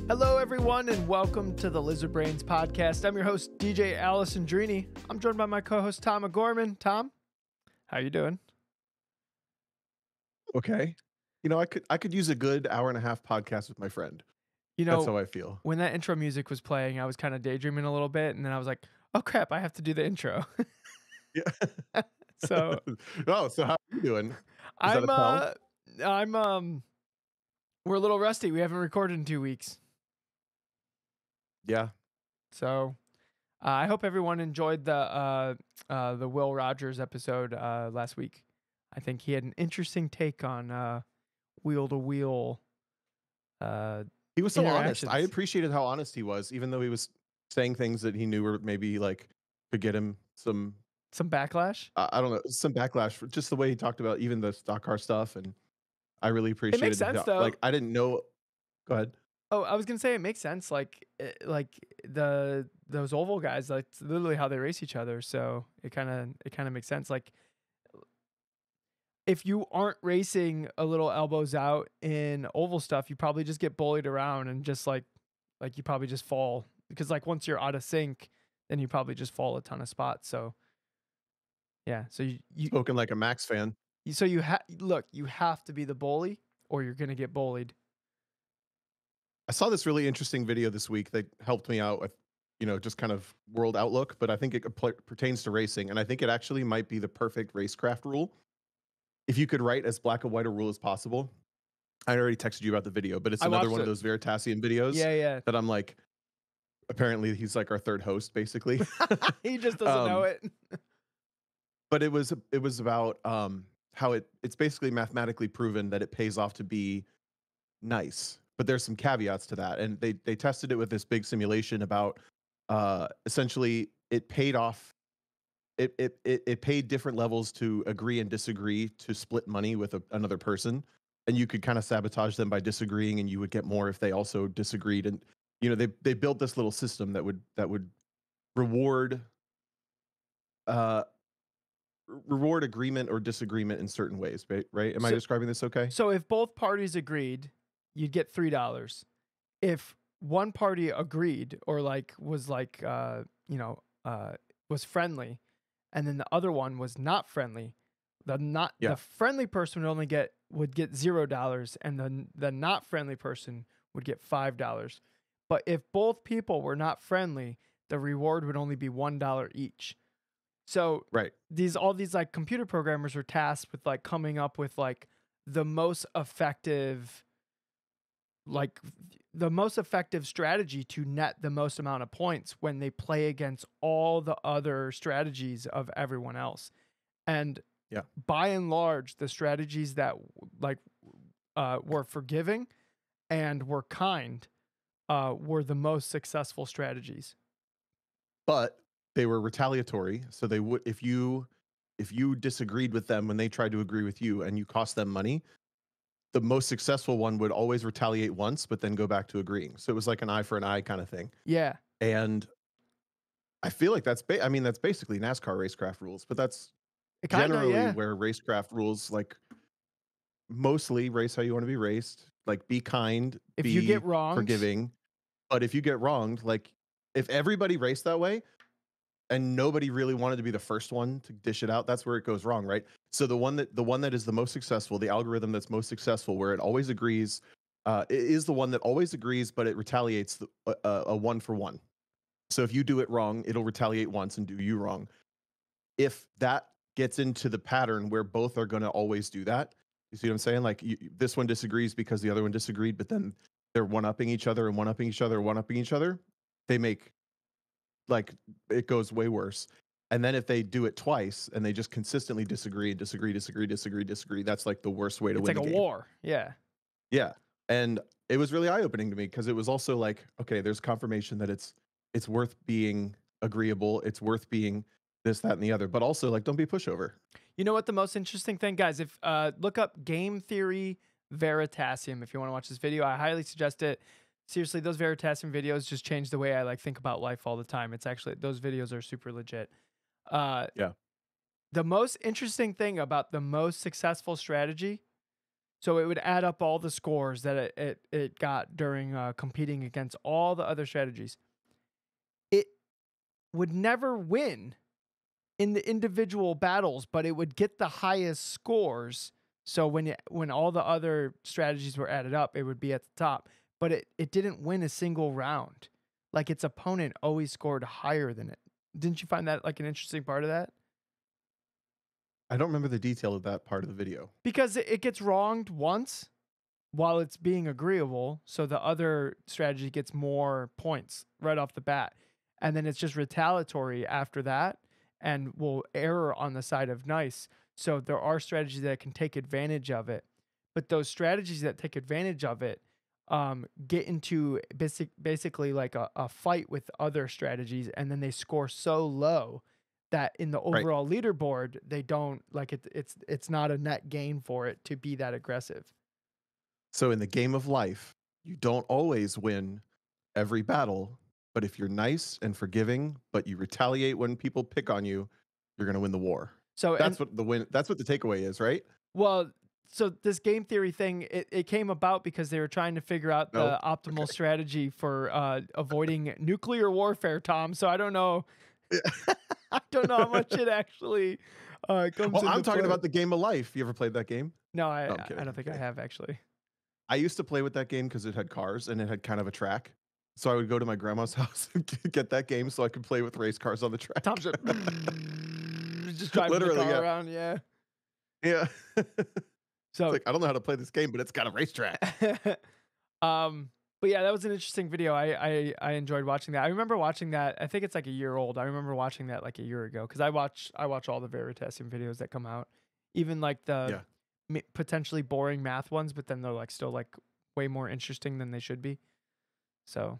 Hello, everyone, and welcome to the Lizard Brains podcast. I'm your host, DJ Allison Drini. I'm joined by my co-host, Tom O'Gorman. Tom, how you doing? Okay. You know, I could use a good hour and a half podcast with my friend. You That's know, how I feel. when that intro music was playing, I was kind of daydreaming a little bit, and then I was like, oh, crap, I have to do the intro. Yeah. So, So how are you doing? Is that a I'm, tell? we're a little rusty. We haven't recorded in 2 weeks. Yeah. So, I hope everyone enjoyed the Will Rogers episode last week. I think he had an interesting take on wheel-to-wheel He was so honest. interactions. I appreciated how honest he was, even though he was saying things that he knew were maybe like could get him some backlash. I don't know, some backlash for just the way he talked about even the stock car stuff. And I really It appreciated makes sense, though. Like I didn't know. Go ahead. Oh, I was gonna say it makes sense. Like those oval guys, like it's literally how they race each other. So it kind of makes sense. Like if you aren't racing a little elbows out in oval stuff, you probably just get bullied around and just like you probably just fall because like once you're out of sync, then you probably just fall a ton of spots. So yeah, so you Spoken like a Max fan. so you have to be the bully or you're gonna get bullied. I saw this really interesting video this week that helped me out with, you know, just kind of world outlook, but I think it pertains to racing. And I think it actually might be the perfect racecraft rule. If you could write as black and white a rule as possible. I already texted you about the video, but it's another one of those Veritasium videos Yeah. that I'm like, apparently he's like our third host, basically. He just doesn't know it. But it was about how it's basically mathematically proven that it pays off to be nice. But there's some caveats to that. And they tested it with this big simulation about essentially it paid off. It paid different levels to agree and disagree to split money with another person. And you could kind of sabotage them by disagreeing, and you would get more if they also disagreed. And you know, they built this little system that would reward reward agreement or disagreement in certain ways, right? Am I describing this okay? So if both parties agreed, you'd get $3. If one party agreed or was friendly, and then the other one was not friendly, the friendly person would get $0, and the not friendly person would get $5. But if both people were not friendly, the reward would only be $1 each. So right. all these like computer programmers are tasked with like coming up with like the most effective strategy to net the most amount of points when they play against all the other strategies of everyone else. And by and large, the strategies that were forgiving and were kind were the most successful strategies. But they were retaliatory. So they would, if you disagreed with them when they tried to agree with you and you cost them money, the most successful one would always retaliate once, but then go back to agreeing. So it was like an eye for an eye kind of thing. Yeah. And I feel like that's basically NASCAR racecraft rules, but that's generally where racecraft rules, like mostly race how you want to be raced, like be kind, if you get wronged, forgiving. But if you get wronged, like if everybody raced that way and nobody really wanted to be the first one to dish it out, that's where it goes wrong, right? So the one that is the most successful, the algorithm that's most successful, where it always agrees, is the one that always agrees, but it retaliates a 1-for-1. So if you do it wrong, it'll retaliate once and do you wrong. If that gets into the pattern where both are going to always do that, you see what I'm saying? Like this one disagrees because the other one disagreed, but then they're one-upping each other and one-upping each other, one-upping each other. They make, like, it goes way worse. And then if they do it twice and they just consistently disagree, that's like the worst way to win. It's like a war. Yeah. Yeah. And it was really eye-opening to me because it was also like, okay, there's confirmation that it's worth being agreeable. It's worth being this, that, and the other, but also like, don't be a pushover. You know what the most interesting thing, guys, if look up Game Theory Veritasium if you want to watch this video. I highly suggest it. Seriously, those Veritasium videos just change the way I like think about life all the time. It's actually, those videos are super legit. Yeah. The most interesting thing about the most successful strategy So it would add up all the scores that it got during competing against all the other strategies. It would never win in the individual battles, but it would get the highest scores. So when all the other strategies were added up, it would be at the top. But it didn't win a single round. Like its opponent always scored higher than it. Didn't you find that like an interesting part of that? I don't remember the detail of that part of the video. Because it gets wronged once while it's being agreeable, so the other strategy gets more points right off the bat. And then it's just retaliatory after that and will err on the side of nice. So there are strategies that can take advantage of it. But those strategies that take advantage of it get into basically like a fight with other strategies, and then they score so low that in the Right. overall leaderboard, they don't like it. It's not a net gain for it to be that aggressive. So in the game of life, you don't always win every battle, but if you're nice and forgiving, but you retaliate when people pick on you, you're going to win the war. So That's what the takeaway is, right? well, so this game theory thing, it came about because they were trying to figure out the Oh, optimal okay. strategy for avoiding nuclear warfare, Tom. So I don't know. I don't know how much it actually comes Well, I'm into talking play. about the game of life. You ever played that game? No, No, I'm I kidding. don't think I have actually. I used to play with that game because it had cars and it had kind of a track. So I would go to my grandma's house and get that game so I could play with race cars on the track. Tom's just driving the Literally, car yeah. around, yeah. Yeah. It's So like, I don't know how to play this game, but it's got a racetrack. but yeah, that was an interesting video. I enjoyed watching that. I remember watching that. I think it's like a year old. I remember watching that like a year ago because I watch all the Veritasium videos that come out, even like the Yeah. potentially boring math ones, but then they're like still like way more interesting than they should be. So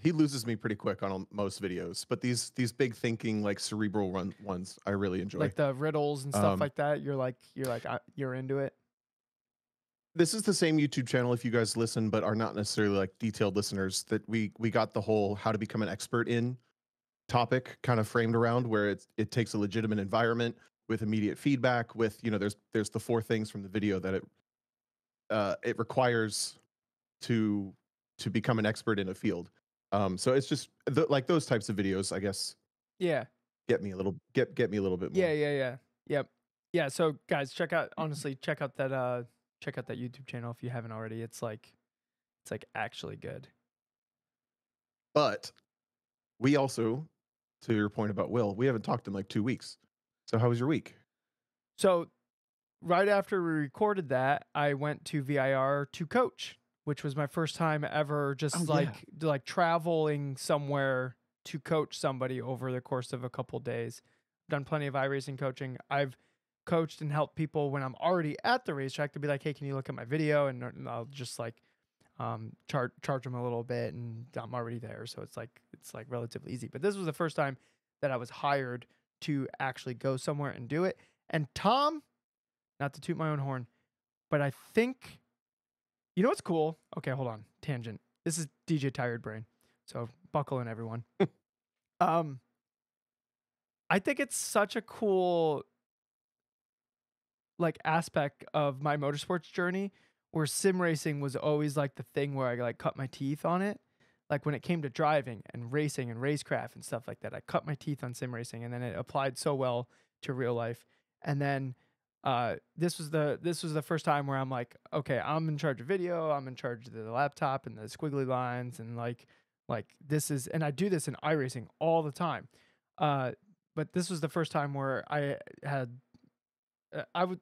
He loses me pretty quick on most videos, but these big thinking like cerebral ones I really enjoy. like the riddles and stuff like that, you're like you're into it. This is the same YouTube channel if you guys listen but are not necessarily like detailed listeners, that we got the whole how to become an expert in topic kind of framed around, where it takes a legitimate environment with immediate feedback with, there's the 4 things from the video that it requires to become an expert in a field. So it's just like those types of videos, I guess, Yeah. get me a little bit more. Yeah. Yep. Yeah. So guys, check out check out that YouTube channel if you haven't already. It's like actually good. But we also, to your point about Will, we haven't talked in like 2 weeks. So how was your week? So right after we recorded that, I went to VIR to coach, which was my first time ever just like traveling somewhere to coach somebody over the course of a couple days. I've done plenty of iRacing coaching. I've coached and helped people when I'm already at the racetrack to be like, hey, can you look at my video? And I'll just like charge them a little bit, and I'm already there. So it's like relatively easy. But this was the first time that I was hired to actually go somewhere and do it. And Tom, not to toot my own horn, but I think, you know what's cool? Okay, hold on. Tangent. This is DJ Tired Brain. So buckle in, everyone. I think it's such a cool like aspect of my motorsports journey where sim racing was always like the thing where I like cut my teeth on it. Like when it came to driving and racing and racecraft and stuff like that, I cut my teeth on sim racing, and then it applied so well to real life. And then this was the first time where I'm like, okay, I'm in charge of video, I'm in charge of the laptop and the squiggly lines, and like this is, and I do this in iRacing all the time. But this was the first time where I had I would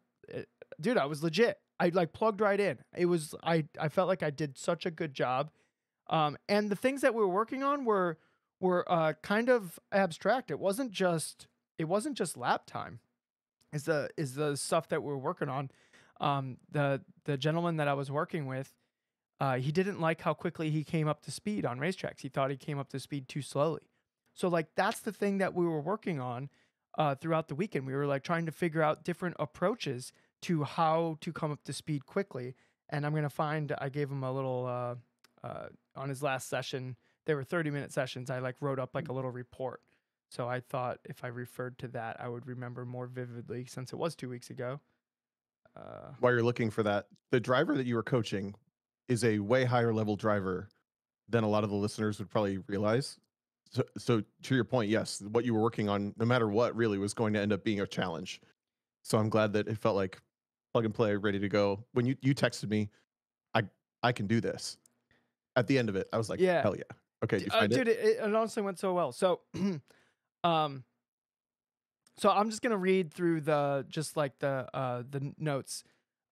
dude, I was legit. I like plugged right in. It was I felt like I did such a good job. And the things that we were working on were kind of abstract. It wasn't just lap time. Is the stuff that we're working on. The gentleman that I was working with, he didn't like how quickly he came up to speed on racetracks. He thought he came up to speed too slowly. So like that's the thing that we were working on throughout the weekend. We were like trying to figure out different approaches to how to come up to speed quickly. And I'm gonna find. I gave him a little on his last session. They were 30-minute sessions. I like wrote up like a little report. So I thought if I referred to that, I would remember more vividly since it was 2 weeks ago. While you're looking for that, the driver that you were coaching is a way higher level driver than a lot of the listeners would probably realize. So to your point, yes, what you were working on, no matter what, really was going to end up being a challenge. So I'm glad that it felt like plug and play, ready to go. When you texted me, I I can do this. At the end of it, I was like, Yeah, hell yeah. Okay, did you find dude, it? it honestly went so well. So, um, so I'm just gonna read through the notes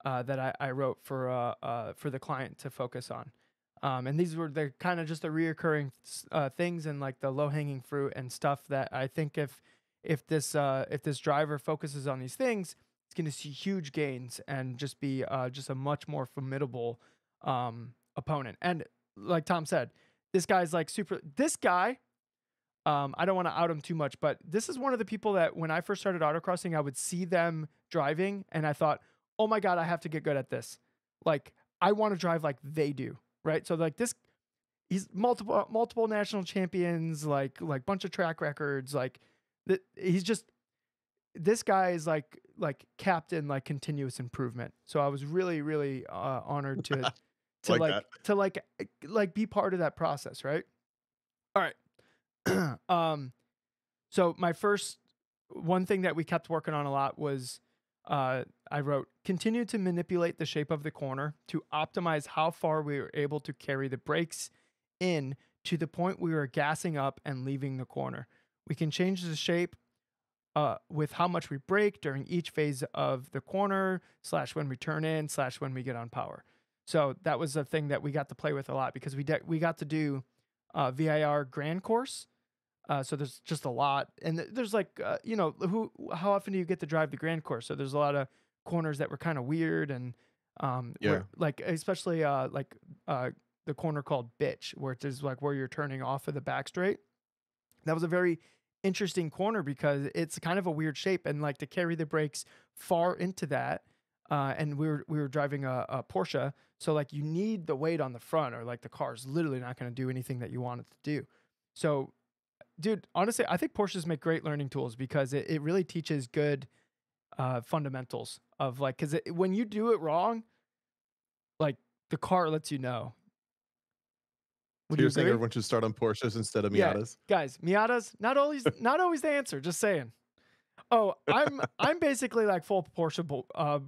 that I wrote for the client to focus on. And these were the kind of just the reoccurring things and like the low hanging fruit and stuff that I think if this driver focuses on these things, it's going to see huge gains and just be just a much more formidable opponent. And like Tom said, this guy's like super. This guy, I don't want to out him too much, but this is one of the people that when I first started autocrossing, I would see them driving, and I thought, oh my god, I have to get good at this. Like I want to drive like they do, right? So like this, he's multiple national champions, like bunch of track records, like he's just this guy is like captain like continuous improvement. So I was really honored to Like like that. to like be part of that process, right? All right. So my first one thing that we kept working on a lot was I wrote continue to manipulate the shape of the corner to optimize how far we were able to carry the brakes in to the point we were gassing up and leaving the corner. We can change the shape with how much we brake during each phase of the corner / when we turn in / when we get on power. So that was a thing that we got to play with a lot because we got to do VIR Grand Course. So there's just a lot, and there's like how often do you get to drive the Grand Course? So there's a lot of corners that were kind of weird, and Yeah. where like especially the corner called Bitch, where it is like where you're turning off of the back straight. That was a very interesting corner because it's kind of a weird shape, and like to carry the brakes far into that. And we were driving a Porsche, so like you need the weight on the front, or like the car's literally not going to do anything that you want it to do. So dude, honestly, I think Porsches make great learning tools because it really teaches good fundamentals of like, because when you do it wrong, like the car lets you know. So Would you you're saying agree? everyone should start on Porsches instead of Yeah, Miatas? guys, Miatas not always the answer. Just saying. Oh, I'm basically like full Porsche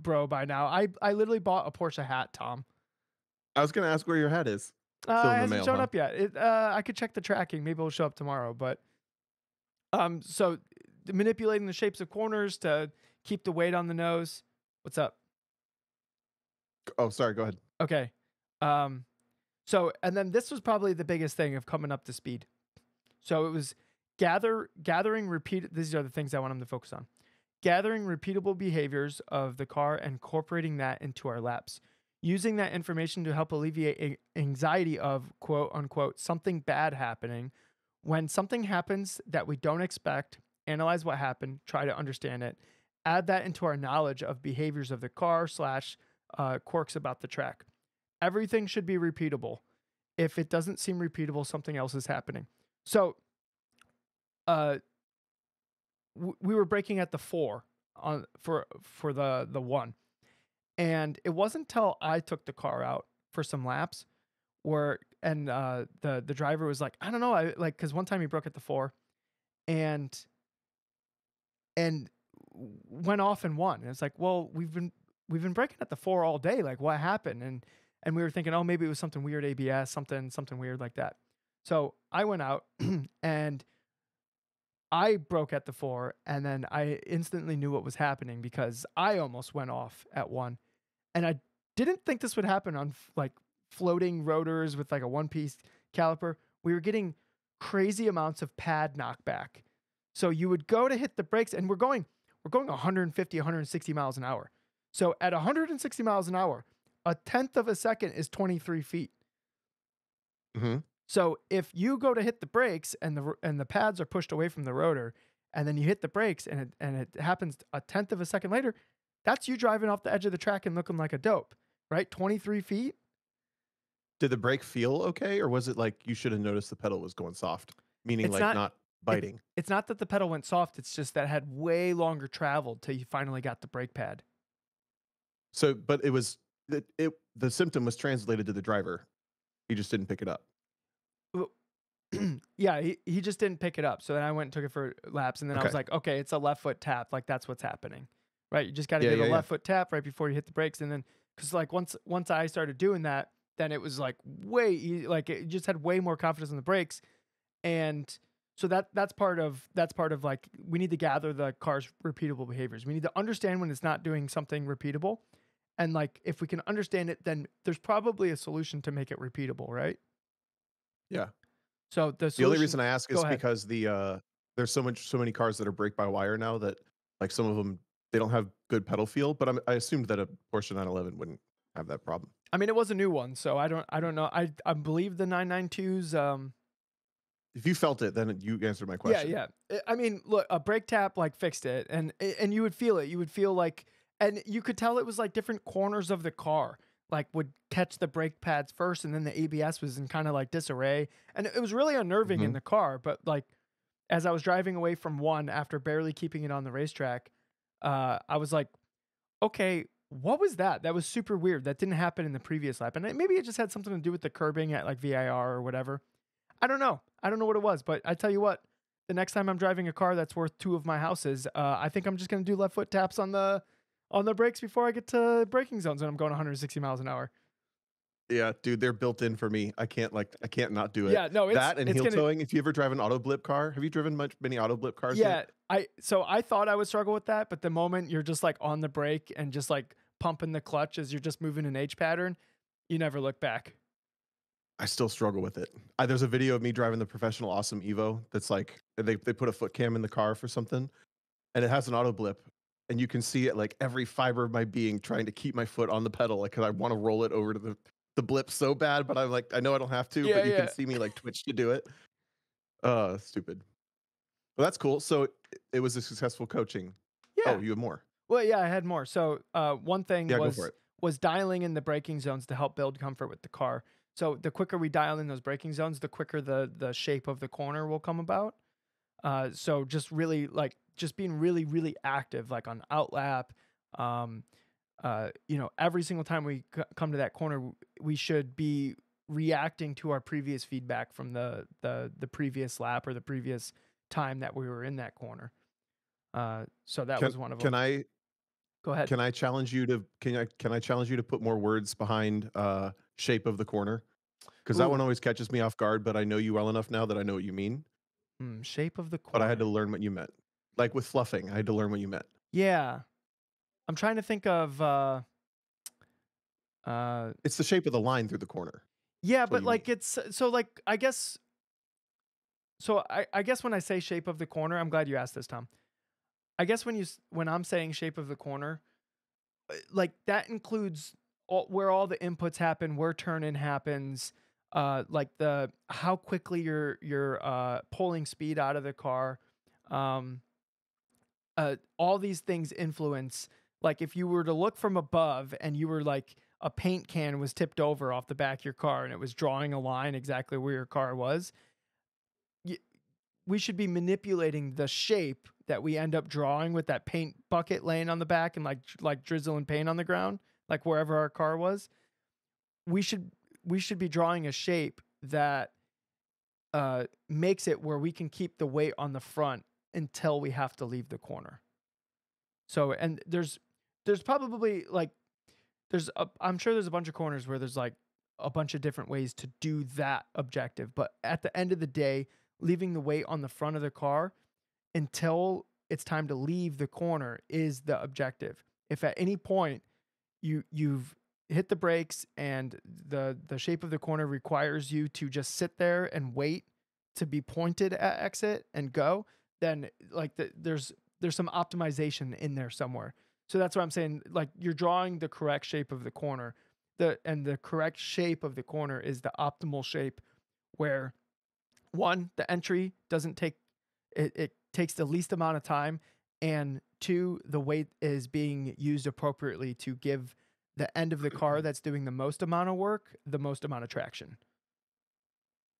bro by now. I literally bought a Porsche hat, Tom. I was gonna ask where your hat is. Still It in the hasn't mail, shown huh? up yet. I could check the tracking. Maybe it'll show up tomorrow. But so manipulating the shapes of corners to keep the weight on the nose. What's up? Oh, sorry, go ahead. Okay. Um, so and then this was probably the biggest thing of coming up to speed. So it was gathering repeat. These are the things I want them to focus on. Gathering repeatable behaviors of the car and incorporating that into our laps. Using that information to help alleviate anxiety of quote unquote something bad happening. When something happens that we don't expect, analyze what happened, try to understand it, add that into our knowledge of behaviors of the car / quirks about the track. Everything should be repeatable. If it doesn't seem repeatable, something else is happening. So, uh, we were braking at the 4 on for the 1, and it wasn't until I took the car out for some laps where the driver was like, I don't know, I like because one time he broke at the 4 and and went off and won. And it's like, well, we've been braking at the 4 all day. Like, what happened? And we were thinking, oh, maybe it was something weird, ABS, something weird like that. So I went out and I broke at the 4, and then I instantly knew what was happening because I almost went off at 1, and I didn't think this would happen on like floating rotors with like a one-piece caliper. We were getting crazy amounts of pad knockback. So you would go to hit the brakes, and we're going 150, 160 miles an hour. So at 160 miles an hour, a tenth of a second is 23 feet. Mm-hmm. So if you go to hit the brakes and the pads are pushed away from the rotor, and then you hit the brakes and it happens a tenth of a second later, that's you driving off the edge of the track and looking like a dope, right? 23 feet. Did the brake feel okay, or was it like you should have noticed the pedal was going soft, meaning It's like not biting? It's not that the pedal went soft. It's just that it had way longer traveled till you finally got the brake pad. So, but the symptom was translated to the driver. He just didn't pick it up. Well, yeah, he just didn't pick it up. So then I went and took it for laps, and then I was Okay. like, okay, it's a left foot tap. Like that's what's happening, right? You just got to Yeah, do the yeah, yeah. left foot tap right before you hit the brakes, and then because like once I started doing that, then it was like like it just had way more confidence in the brakes, and so that's part of like we need to gather the car's repeatable behaviors. We need to understand when it's not doing something repeatable, and like if we can understand it, then there's probably a solution to make it repeatable, right? Yeah. So the The only solution. reason I ask Go is ahead. because there's so many cars that are brake by wire now that like some of them they don't have good pedal feel, but I assumed that a Porsche 911 wouldn't have that problem. I mean, it was a new one, so I don't know. I believe the 992s. If you felt it, then you answered my Yeah, question. yeah. I mean, look, a brake tap like fixed it, and you would feel it. You would feel like, and you could tell it was like different corners of the car, like would catch the brake pads first, and then the ABS was in kind of like disarray, and it was really unnerving in Mhm. the car. But like as I was driving away from one after barely keeping it on the racetrack, I was like, okay, what was that? That was super weird. That didn't happen in the previous lap, and maybe it just had something to do with the curbing at like VIR or whatever. I don't know. I don't know what it was, but I tell you what, the next time I'm driving a car that's worth two of my houses, I think I'm just gonna do left foot taps on the brakes before I get to braking zones when I'm going 160 miles an hour. Yeah, dude, they're built in for me. I can't not do it. Yeah, no, That and it's heel gonna. towing. If you ever drive an auto blip car, have you driven many auto blip cars yet? Yeah, I thought I would struggle with that, but the moment you're just like on the brake and just like pumping the clutch as you're just moving an H pattern, you never look back. I still struggle with it. There's a video of me driving the professional awesome Evo that's like they put a foot cam in the car for something and it has an auto blip and you can see it like every fiber of my being trying to keep my foot on the pedal like cuz I want to roll it over to the blip so bad but I'm like I know I don't have to Yeah, but you can yeah, see me like twitch to do it. Stupid. Well, that's cool. So it was a successful coaching. Oh, yeah. you have more. Well, yeah, I had more. So, one thing Yeah, go for it. was dialing in the braking zones to help build comfort with the car. So, the quicker we dial in those braking zones, the quicker the shape of the corner will come about. So just really like just being really really active, like on outlap. Um, every single time we come to that corner, we should be reacting to our previous feedback from the previous lap or the previous time that we were in that corner. So that Can was one of can them. I Go ahead. can I challenge you to put more words behind shape of the corner? Because that one Ooh, always catches me off guard, but I know you well enough now that I know what you mean. shape of the But I had to corner. learn what you meant. Like with fluffing, I had to learn what you meant. Yeah, I'm trying to think of. Uh, It's the shape of the line through the corner. yeah, That's what but you mean. like it's so like I guess so. I guess when I say shape of the corner, I'm glad you asked this, Tom. I guess when I'm saying shape of the corner, like that includes where all the inputs happen, where turn in happens, like the how quickly you're pulling speed out of the car. Um, all these things influence. Like if you were to look from above and you were like a paint can was tipped over off the back of your car and it was drawing a line exactly where your car was, we should be manipulating the shape that we end up drawing with that paint bucket laying on the back and like drizzling paint on the ground, like wherever our car was. We should we should be drawing a shape that makes it where we can keep the weight on the front until we have to leave the corner. So and there's probably like I'm sure there's a bunch of corners where there's like a bunch of different ways to do that objective, but at the end of the day, leaving the weight on the front of the car until it's time to leave the corner is the objective. If at any point you've hit the brakes and the shape of the corner requires you to just sit there and wait to be pointed at exit and go, then like there's some optimization in there somewhere. So that's what I'm saying. Like you're drawing the correct shape of the corner. The correct shape of the corner is the optimal shape where one, the entry doesn't take it takes the least amount of time, and two, the weight is being used appropriately to give the end of the car that's doing the most amount of work the most amount of traction.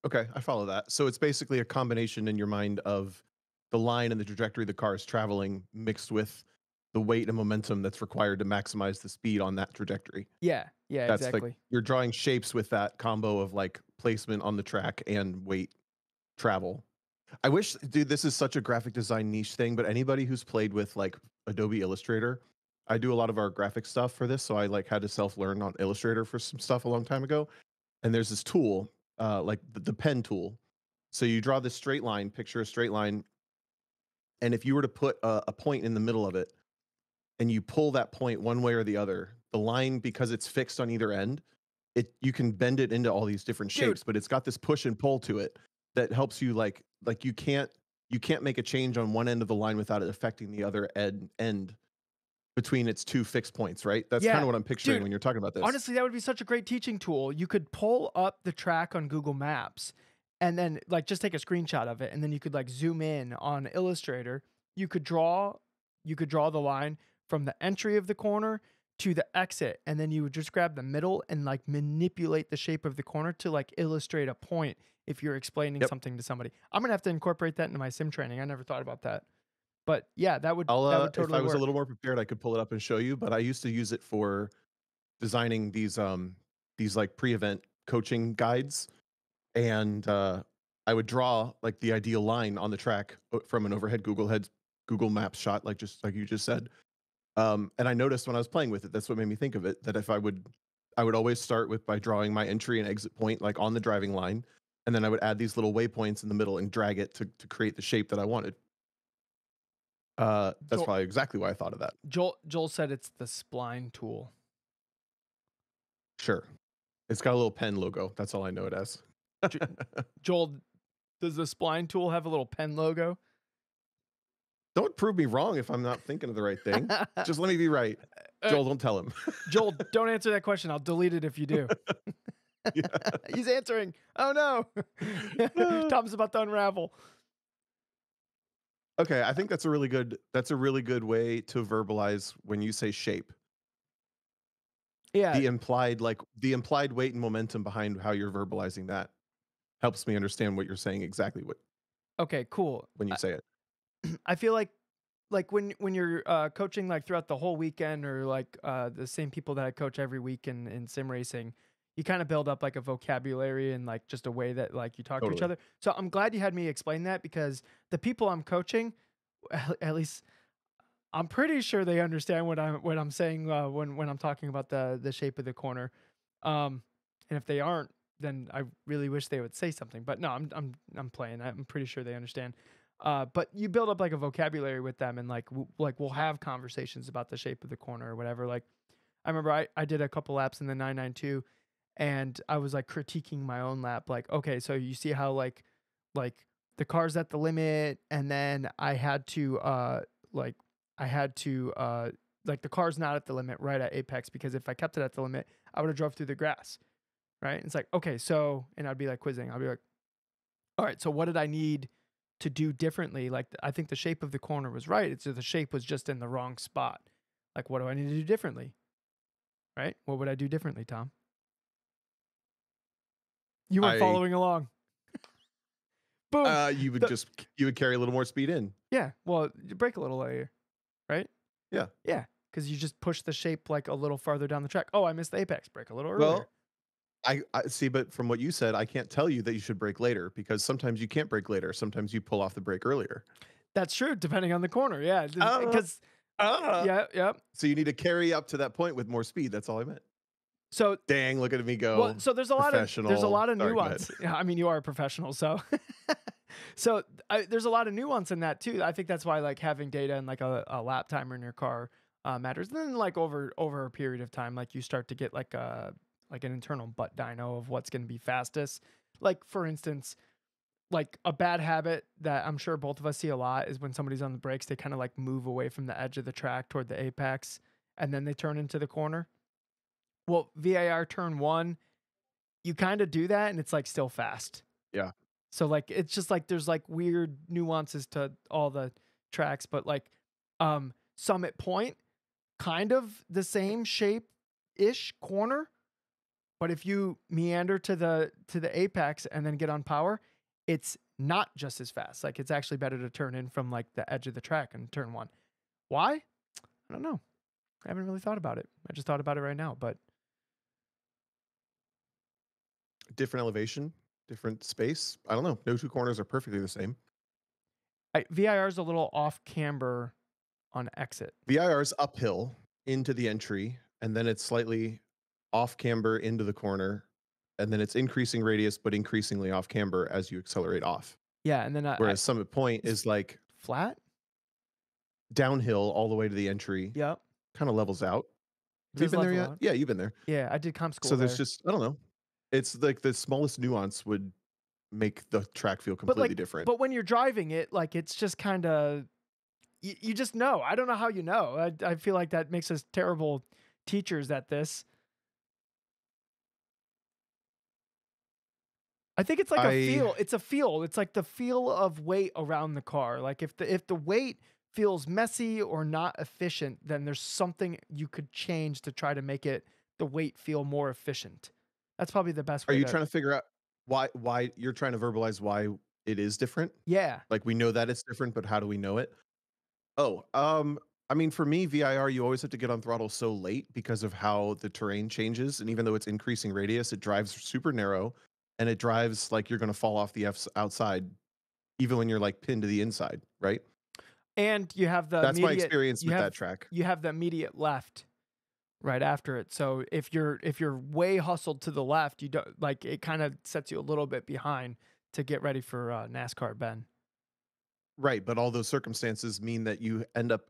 Okay, I follow that. So it's basically a combination in your mind of the line and the trajectory the car is traveling mixed with the weight and momentum that's required to maximize the speed on that trajectory. Yeah, yeah, That's like exactly. you're drawing shapes with that combo of like placement on the track and weight travel. I wish, dude, this is such a graphic design niche thing, but anybody who's played with like Adobe Illustrator, I do a lot of our graphic stuff for this, so I like had to self-learn on Illustrator for some stuff a long time ago. And there's this tool, like the pen tool. So you draw this straight line, picture a straight line, and if you were to put a point in the middle of it, and you pull that point one way or the other, the line, because it's fixed on either end, you can bend it into all these different shapes, Dude. but it's got this push and pull to it that helps you like you can't make a change on one end of the line without it affecting the other end between its two fixed points, right? That's kind Yeah, of what I'm picturing dude, when you're talking about this. honestly, that would be such a great teaching tool. You could pull up the track on Google Maps and then like just take a screenshot of it, and then you could like zoom in on Illustrator. You could draw the line from the entry of the corner to the exit, and then you would just grab the middle and like manipulate the shape of the corner to like illustrate a point if you're explaining Yep. something to somebody. I'm gonna have to incorporate that into my sim training. I never thought about that. But yeah, that would If totally I was a work. little more prepared, I could pull it up and show you, but I used to use it for designing these like pre-event coaching guides, and I would draw like the ideal line on the track from an overhead Google Maps shot, like just like you just said. And I noticed when I was playing with it, that's what made me think of it, that if I would always start by drawing my entry and exit point like on the driving line, and then I would add these little waypoints in the middle and drag it to create the shape that I wanted. That's Joel, probably exactly why I thought of that. Joel said it's the spline tool. Sure. It's got a little pen logo. That's all I know it as. Joel, does the spline tool have a little pen logo? Don't prove me wrong if I'm not thinking of the right thing. Just let me be right. Joel, don't tell him. Joel, don't answer that question. I'll delete it if you do. He's answering. Oh no. Tom's about to unravel. Okay, I think that's a really good way to verbalize when you say shape. Yeah. The implied weight and momentum behind how you're verbalizing that helps me understand what you're saying exactly Okay, cool. when you say it. I feel like when you're coaching like throughout the whole weekend, or like the same people that I coach every week in sim racing, you kind of build up like a vocabulary and like just a way that like you talk to each Totally. other. So I'm glad you had me explain that, because the people I'm coaching, at least I'm pretty sure they understand what I'm saying when I'm talking about the shape of the corner. And if they aren't, then I really wish they would say something. But no, I'm playing. I'm pretty sure they understand. But you build up like a vocabulary with them, and like we'll have conversations about the shape of the corner or whatever. Like I remember I did a couple laps in the 992, and I was like critiquing my own lap. Like, okay, so you see how like the car's at the limit, and then I had to like like the car's not at the limit right at apex, because if I kept it at the limit, I would have drove through the grass. Right. And it's like, okay, so, and I'd be like quizzing. I'd be like, all right, so what did I need to do differently? Like, I think the shape of the corner was right. It's the shape was just in the wrong spot. Like, what do I need to do differently? Right? What would I do differently, Tom? You were following along. Boom. You would carry a little more speed in. Yeah. Well, you brake a little later, right? Yeah. Yeah. Because you just push the shape like a little farther down the track. Oh, I missed the apex. Brake a little earlier. Well, I see, but from what you said, I can't tell you that you should brake later, because sometimes you can't brake later. Sometimes you pull off the brake earlier. That's true, depending on the corner. Yeah. Because yeah. So you need to carry up to that point with more speed. That's all I meant. So dang, look at me go. Well, so there's a lot of Sorry, nuance. Yeah, I mean, you are a professional, so there's a lot of nuance in that too. I think that's why like having data and like a lap timer in your car matters. And then like over a period of time, like you start to get like an internal butt dyno of what's going to be fastest. Like for instance, like a bad habit that I'm sure both of us see a lot is when somebody's on the brakes, they kind of like move away from the edge of the track toward the apex, and then they turn into the corner. Well, VIR turn 1, you kind of do that and it's like still fast. Yeah. So like it's just like there's like weird nuances to all the tracks, but like Summit Point, kind of the same shape-ish corner, but if you meander to the apex and then get on power, it's not just as fast. Like it's actually better to turn in from like the edge of the track and turn 1. Why? I don't know. I haven't really thought about it. I just thought about it right now, but Different elevation, different space. I don't know. No two corners are perfectly the same. VIR is a little off camber on exit. VIR is uphill into the entry, and then it's slightly off camber into the corner, and then it's increasing radius, but increasingly off camber as you accelerate off. Yeah, and then Whereas Summit Point is like flat downhill all the way to the entry. Yep. Kind of levels out. Have you been there yet? Yeah, you've been there. Yeah, I did comp school. So there's just, I don't know. It's like the smallest nuance would make the track feel completely different. But when you're driving it, like it's just kind of, you just know. I don't know how you know. I feel like that makes us terrible teachers at this. I think it's like a feel. It's a feel. It's like the feel of weight around the car. Like if the weight feels messy or not efficient, then there's something you could change to try to make the weight feel more efficient. That's probably the best way. Are you trying to figure out why you're trying to verbalize why it is different? Yeah. Like we know that it's different, but how do we know it? Oh, I mean, for me, VIR, you always have to get on throttle so late because of how the terrain changes. And even though it's increasing radius, it drives super narrow and it drives like you're going to fall off the outside, even when you're like pinned to the inside, right? And you have that's my experience with that track. You have the immediate left right after it. So if you're way hustled to the left, you don't like it kind of sets you a little bit behind to get ready for NASCAR Ben. Right, but all those circumstances mean that you end up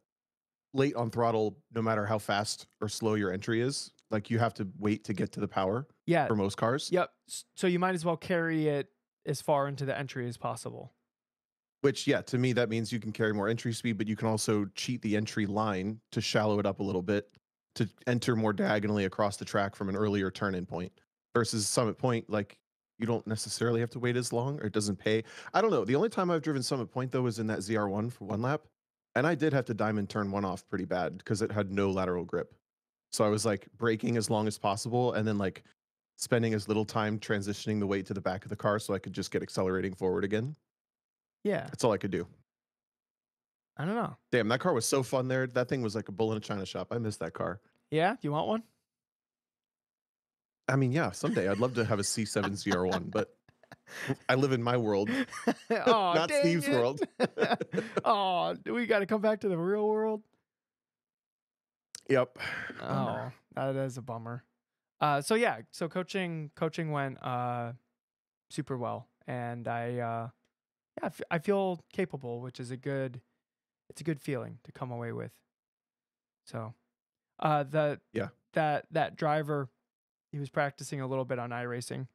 late on throttle no matter how fast or slow your entry is. Like you have to wait to get to the power. Yeah. For most cars. Yep. So you might as well carry it as far into the entry as possible. Which, yeah, to me, that means you can carry more entry speed, but you can also cheat the entry line to shallow it up a little bit to enter more diagonally across the track from an earlier turn-in point. Versus Summit Point, like, you don't necessarily have to wait as long, or it doesn't pay. I don't know. The only time I've driven Summit Point, though, was in that ZR1 for one lap. And I did have to diamond turn one off pretty bad because it had no lateral grip. So I was, like, braking as long as possible and then, like, spending as little time transitioning the weight to the back of the car so I could just get accelerating forward again. Yeah. That's all I could do. I don't know. Damn, that car was so fun there. That thing was like a bull in a china shop. I miss that car. Yeah? You want one? I mean, yeah, someday I'd love to have a C7 ZR1, but I live in my world, not Steve's world. Oh, we got to come back to the real world? Yep. Oh, that is a bummer. So coaching went super well, and I feel capable, which is a good feeling to come away with. So, that driver, he was practicing a little bit on iRacing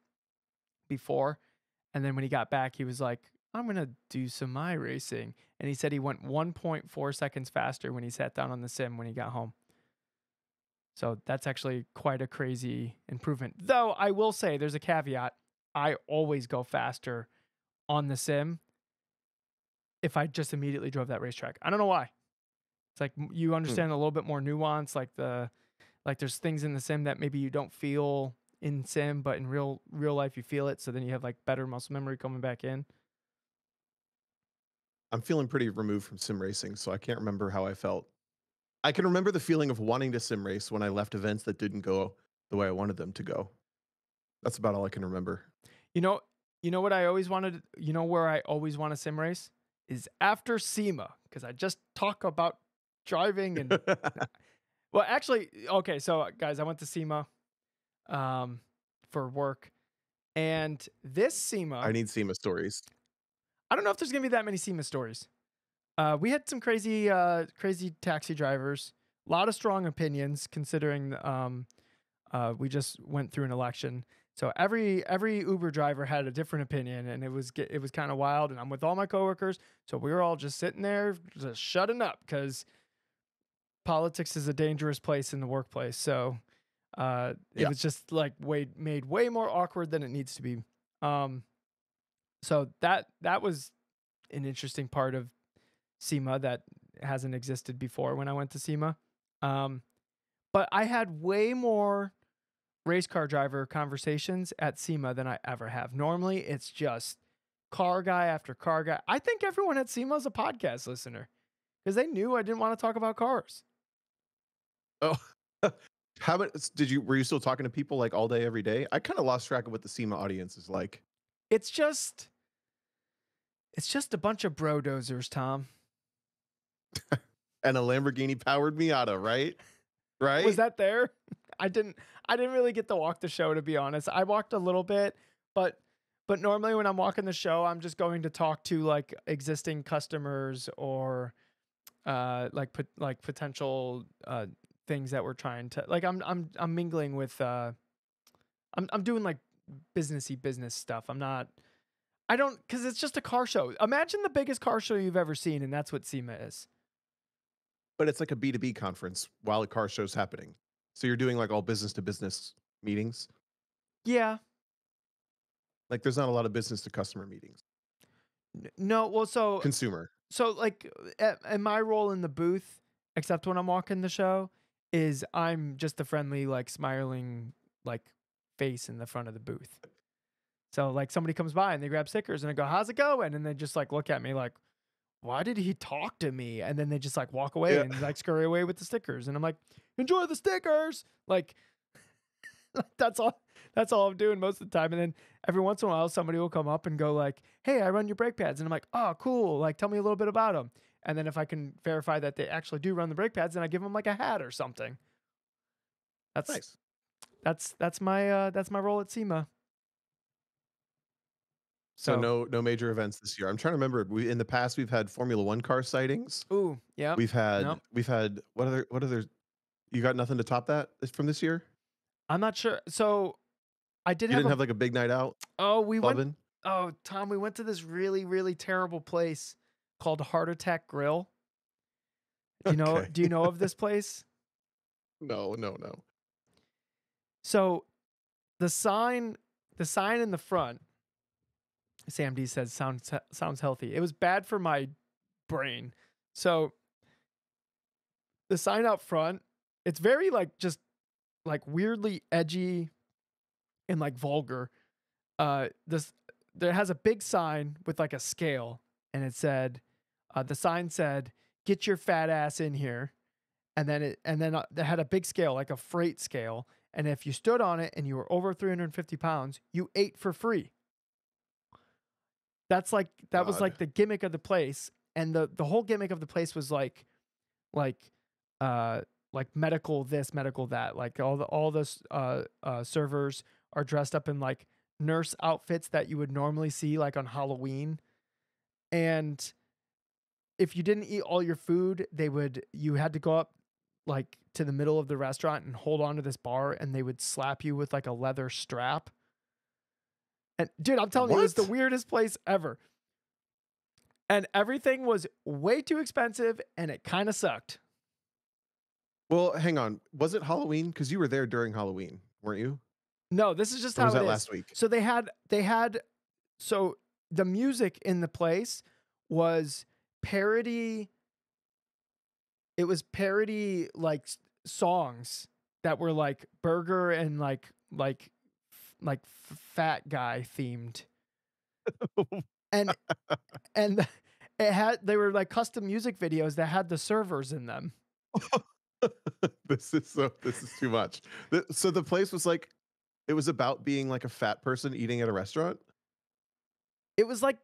before, and then when he got back, he was like, "I'm gonna do some iRacing," and he said he went 1.4 seconds faster when he sat down on the sim when he got home. So that's actually quite a crazy improvement. Though I will say there's a caveat. I always go faster on the sim if I just immediately drove that racetrack. I don't know why. It's like you understand a little bit more nuance, like there's things in the sim that maybe you don't feel in sim, but in real life you feel it. So then you have like better muscle memory coming back in. I'm feeling pretty removed from sim racing, so I can't remember how I felt. I can remember the feeling of wanting to sim race when I left events that didn't go the way I wanted them to go. That's about all I can remember. You know what I always wanted, where I always want to sim race is after SEMA, because I just talk about driving and well, actually, okay, so guys, I went to SEMA for work, and this SEMA, I need SEMA stories. I don't know if there's gonna be that many SEMA stories. We had some crazy taxi drivers, a lot of strong opinions considering we just went through an election. So every Uber driver had a different opinion, and it was kind of wild. And I'm with all my coworkers, so we were all just sitting there, just shutting up because politics is a dangerous place in the workplace. So it was just like made way more awkward than it needs to be. So that was an interesting part of SEMA that hasn't existed before when I went to SEMA. But I had way more race car driver conversations at SEMA than I ever have. Normally, it's just car guy after car guy. I think everyone at SEMA is a podcast listener because they knew I didn't want to talk about cars. Oh, how about were you still talking to people like all day, every day? I kind of lost track of what the SEMA audience is like. It's just a bunch of bro dozers, Tom. And a Lamborghini powered Miata, right? Was Right? that there? I didn't really get to walk the show, to be honest. I walked a little bit, but normally when I'm walking the show, I'm just going to talk to like existing customers or like potential things that we're trying to like I'm mingling with I'm doing like businessy business stuff. I don't, because it's just a car show. Imagine the biggest car show you've ever seen, and that's what SEMA is. But it's like a B2B conference while a car show's happening. So you're doing like all business to business meetings. Yeah. Like there's not a lot of business to customer meetings. No, well, Consumer. so like, and my role in the booth, except when I'm walking the show, is I'm just a friendly, like smiling, like face in the front of the booth. So like somebody comes by and they grab stickers and I go, "How's it going?" And they just like look at me like, "Why did he talk to me?" And then they just like walk away Yeah. and like scurry away with the stickers. And I'm like, "Enjoy the stickers." Like that's all I'm doing most of the time. And then every once in a while somebody will come up and go like, "Hey, I run your brake pads." And I'm like, "Oh, cool. Like tell me a little bit about them." And then if I can verify that they actually do run the brake pads, then I give them like a hat or something. Nice. That's my role at SEMA. So So, no major events this year. I'm trying to remember. In the past we've had Formula One car sightings. ooh, yeah. We've No. had what other you got nothing to top that from this year? I'm not sure. So, I did You have didn't a have like a big night out oh, we went clubbing? oh, Tom, we went to this really, really terrible place called Heart Attack Grill. Okay. Do you know of this place? No, no, no. So, the sign in the front, Sam D says sounds healthy. It was bad for my brain. So, the sign out front, it's very like just like weirdly edgy and like vulgar. This there has a big sign with like a scale, and it said, the sign said, "Get your fat ass in here," and then they had a big scale, like a freight scale, and if you stood on it and you were over 350 pounds, you ate for free. That was God. like the gimmick of the place, and the whole gimmick of the place was like uh like medical this, medical that. Like all the servers are dressed up in like nurse outfits that you would normally see like on Halloween. And if you didn't eat all your food, you had to go up like to the middle of the restaurant and hold on to this bar and they would slap you with like a leather strap. And dude, I'm telling you, it was the What? weirdest place ever. And everything was way too expensive and it kind of sucked. Well, hang on. Was it Halloween? Because you were there during Halloween, weren't you? No, this is just Or was how it that is. last week? So so the music in the place was parody. It was parody like songs that were like burger and fat guy themed. And and they were like custom music videos that had the servers in them. This is too much. So the place was like it was about being like a fat person eating at a restaurant? It was like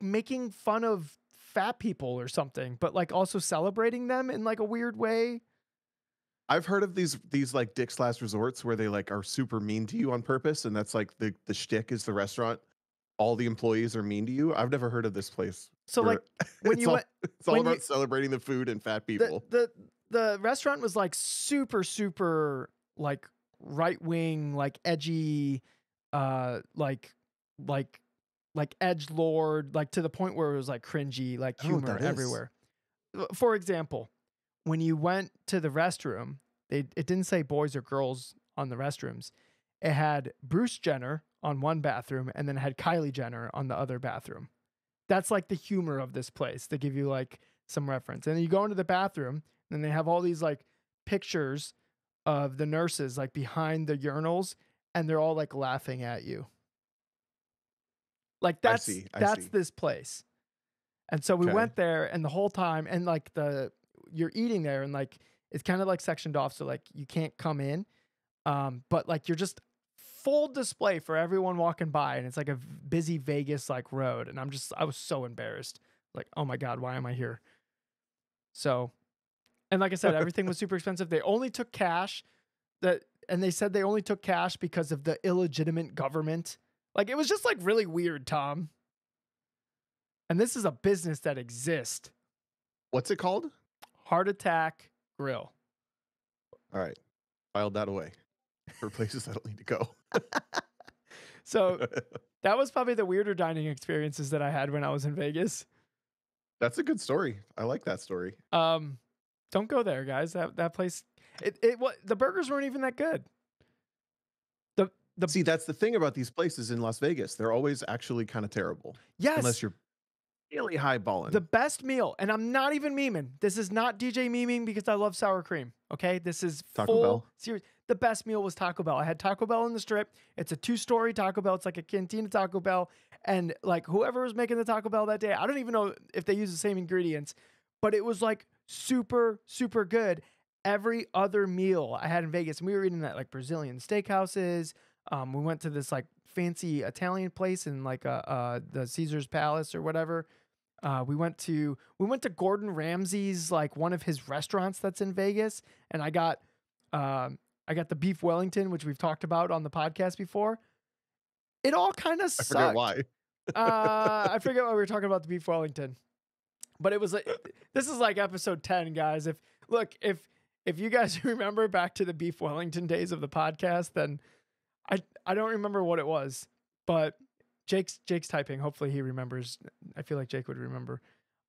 making fun of fat people or something, but like also celebrating them in like a weird way. I've heard of these like Dick's Last Resorts where they like are super mean to you on purpose, and that's like the shtick is the restaurant. All the employees are mean to you. I've never heard of this place. So like when it's you all, went, it's all about celebrating the food and fat people. the restaurant was like super like right wing, like edgy, like edge lord, like to the point where it was like cringy, like I don't know what humor that is. everywhere. For example, when you went to the restroom, it didn't say boys or girls on the restrooms. It had Bruce Jenner on one bathroom and then it had Kylie Jenner on the other bathroom. That's like the humor of this place to give you like some reference. And then you go into the bathroom and they have all these like pictures of the nurses like behind the urinals and they're all like laughing at you. Like I that's see. this place. And so we Okay. went there and the whole time and like you're eating there and like It's kind of like sectioned off, so like you can't come in, but like you're just full display for everyone walking by, and it's like a busy Vegas like road, and I was so embarrassed, like, oh my god, why am I here? So, and like I said, everything was super expensive. They only took cash, and they said they only took cash because of the illegitimate government. Like, it was just like really weird, Tom. And this is a business that exists. What's it called? Heart Attack Grill. All right. Filed that away for places I don't need to go. So that was probably the weirder dining experiences that I had when I was in Vegas. That's a good story. I like that story. Don't go there, guys. That place, the burgers weren't even that good. See, that's the thing about these places in Las Vegas. They're always actually kind of terrible. Yes. Unless you're really highballing. The best meal, and I'm not even memeing. This is not DJ memeing because I love sour cream. Okay, this is Taco Bell. Serious. The best meal was Taco Bell. I had Taco Bell in the Strip. It's a 2-story Taco Bell. It's like a cantina Taco Bell, and like whoever was making the Taco Bell that day, I don't even know if they use the same ingredients, but it was like super, super good. Every other meal I had in Vegas, and we were eating at like Brazilian steakhouses. We went to this like fancy Italian place in like the Caesar's Palace or whatever. We went to Gordon Ramsay's, like one of his restaurants that's in Vegas, and I got the beef Wellington, which we've talked about on the podcast before. It all kind of sucked. I forget why. I forget why we were talking about the beef Wellington, but it was like, this is like episode 10, guys. If you guys remember back to the beef Wellington days of the podcast, then I don't remember what it was, but Jake's typing. Hopefully he remembers. I feel like Jake would remember.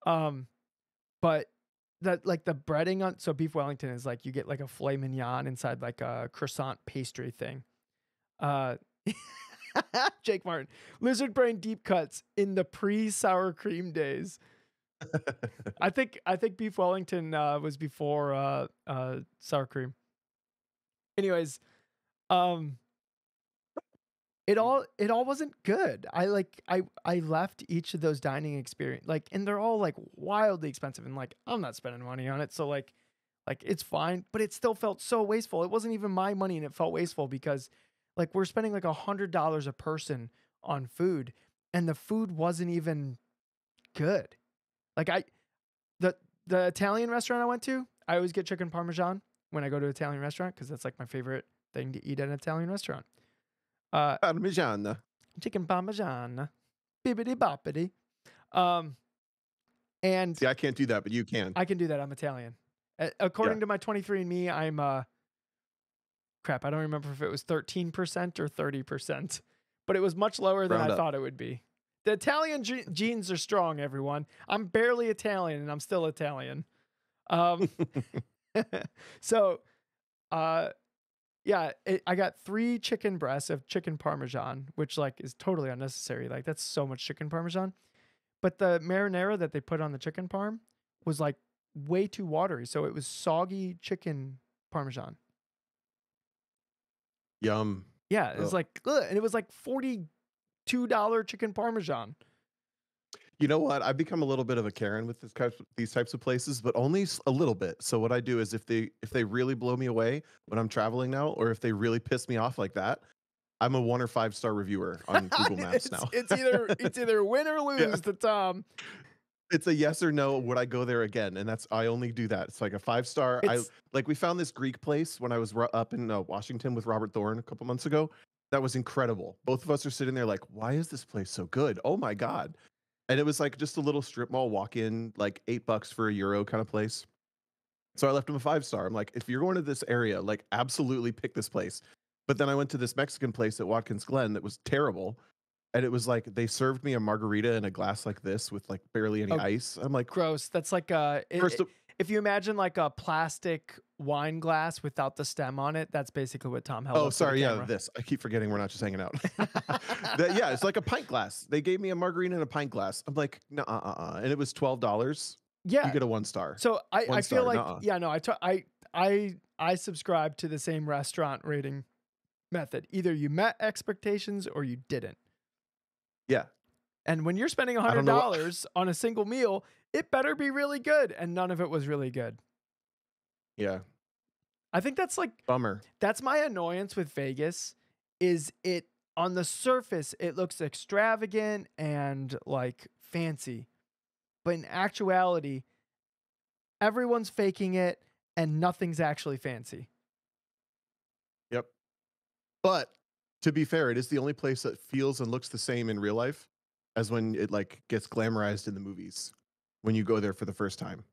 But that, like, the breading on, so beef Wellington is like you get like a filet mignon inside like a croissant pastry thing. Jake Martin, lizard brain deep cuts in the pre-sour cream days. I think beef Wellington was before sour cream. Anyways, it all wasn't good. I left each of those dining experience, like, and they're all like wildly expensive, and like I'm not spending money on it, so like it's fine, but it still felt so wasteful. It wasn't even my money, and it felt wasteful because like we're spending like $100 a person on food, and the food wasn't even good. Like the Italian restaurant I went to, I always get chicken parmesan when I go to an Italian restaurant because that's like my favorite thing to eat at an Italian restaurant. Parmigiana. Chicken parmesan. Bibbidi boppity. And see, I can't do that, but you can. I can do that. I'm Italian. According to my 23andMe, I'm crap, I don't remember if it was 13% or 30, but it was much lower than I thought it would be. The Italian genes are strong, everyone. I'm barely Italian, and I'm still Italian. So, yeah, I got 3 chicken breasts of chicken parmesan, which like is totally unnecessary. Like that's so much chicken parmesan. But the marinara that they put on the chicken parm was like way too watery. So it was soggy chicken parmesan. Yum. Yeah, it was like, ugh, and it was like $42 chicken parmesan. You know what? I've become a little bit of a Karen with these types of places, but only a little bit. So what I do is if they really blow me away when I'm traveling now, or if they really piss me off like that, I'm a 1 or 5 star reviewer on Google Maps now. It's either win or lose to Tom. It's a yes or no. Would I go there again? And I only do that. It's like a 5-star. We found this Greek place when I was up in Washington with Robert Thorne a couple months ago. That was incredible. Both of us are sitting there like, why is this place so good? Oh my God. And it was like just a little strip mall walk-in, like $8 for €1 kind of place. So I left him a 5-star. I'm like, if you're going to this area, like absolutely pick this place. But then I went to this Mexican place at Watkins Glen that was terrible. And it was like they served me a margarita in a glass like this with like barely any ice. I'm like, gross. That's like if you imagine like a plastic wine glass without the stem on it, that's basically what Tom held. Oh, sorry. Yeah, this. I keep forgetting we're not just hanging out. Yeah, it's like a pint glass. They gave me a margarita in a pint glass. I'm like, no, and it was $12. Yeah, you get a 1-star. So I feel like yeah, no, I subscribe to the same restaurant rating method. Either you met expectations or you didn't. Yeah. And when you're spending $100 on a single meal, it better be really good. And none of it was really good. Yeah. I think that's like Bummer. that's my annoyance with Vegas is it on the surface it looks extravagant and like fancy. But in actuality, everyone's faking it and nothing's actually fancy. Yep. But to be fair, it is the only place that feels and looks the same in real life as when it like gets glamorized in the movies when you go there for the first time.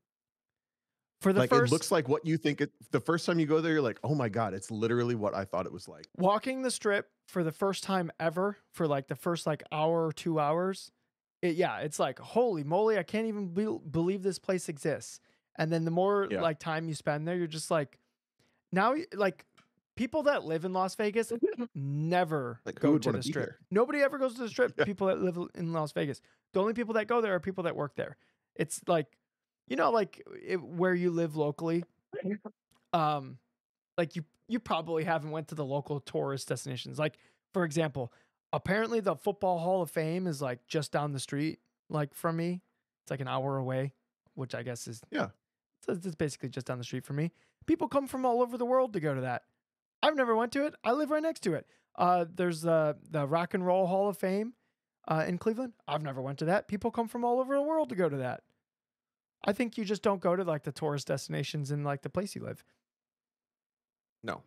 For the Like it first looks like what you think it the first time you go there, you're like, oh my God, it's literally what I thought it was like. walking the strip for the first time ever for like the first like hour or 2 hours, it's like, holy moly, I can't even believe this place exists. And then the more Yeah. like time you spend there, you're just like, now like people that live in Las Vegas never Like who go would to want the to be strip. there? Nobody ever goes to the strip. Yeah. People that live in Las Vegas. The only people that go there are people that work there. It's like, like where you live locally. Like you probably haven't went to the local tourist destinations. Like for example, apparently the Football Hall of Fame is like just down the street, like from me. It's like an hour away, which I guess is Yeah. it's basically just down the street from me. People come from all over the world to go to that. I've never went to it. I live right next to it. There's the Rock and Roll Hall of Fame in Cleveland. I've never went to that. People come from all over the world to go to that. I think you just don't go to like the tourist destinations in like the place you live. No.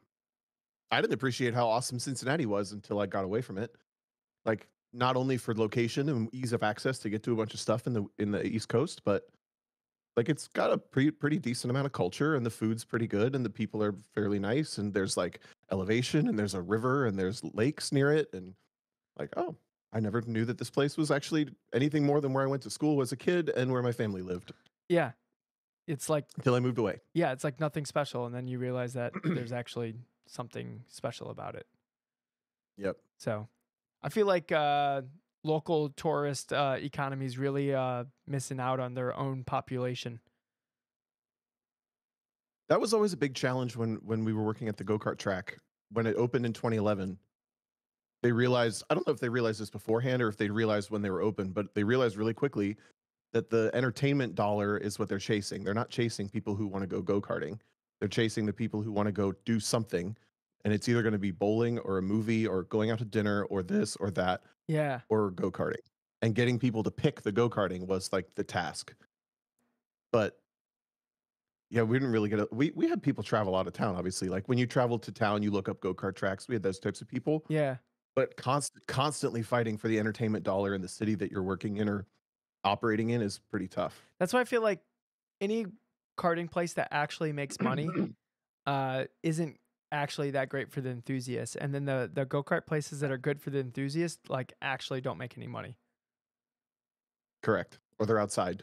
I didn't appreciate how awesome Cincinnati was until I got away from it. Like not only for location and ease of access to get to a bunch of stuff in the East Coast, but like it's got a pretty decent amount of culture and the food's pretty good and the people are fairly nice and there's like elevation and there's a river and there's lakes near it and like, oh, I never knew that this place was actually anything more than where I went to school as a kid and where my family lived Yeah. It's like, until I moved away. yeah, it's like nothing special. And then you realize that there's actually something special about it. Yep. So I feel like local tourist economies really missing out on their own population. That was always a big challenge when we were working at the go-kart track. When it opened in 2011, they realized, I don't know if they realized this beforehand or if they realized when they were open, but they realized really quickly that the entertainment dollar is what they're chasing. They're not chasing people who want to go go-karting. They're chasing the people who want to go do something. And it's either going to be bowling or a movie or going out to dinner or this or that Yeah. or go-karting. And getting people to pick the go-karting was like the task. But yeah, we didn't really we had people travel out of town, obviously. Like when you travel to town, you look up go-kart tracks. We had those types of people. Yeah. But constantly fighting for the entertainment dollar in the city that you're working in or operating in is pretty tough. That's why I feel like any karting place that actually makes money isn't actually that great for the enthusiasts. And then the go-kart places that are good for the enthusiasts like actually don't make any money. Correct. Or they're outside.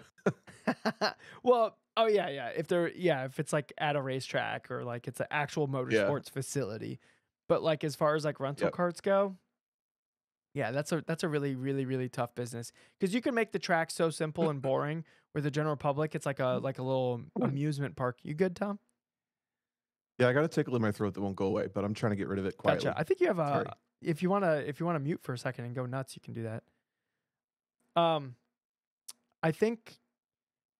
Well, oh yeah. If it's like at a racetrack or like it's an actual motorsports facility. But like as far as like rental carts go, yeah, that's a really, really, really tough business. Because you can make the track so simple and boring where the general public, it's like a little amusement park. You good, Tom? Yeah, I got a tickle in my throat that won't go away, but I'm trying to get rid of it quietly. Gotcha. I think you have Sorry. if you wanna mute for a second and go nuts, you can do that. I think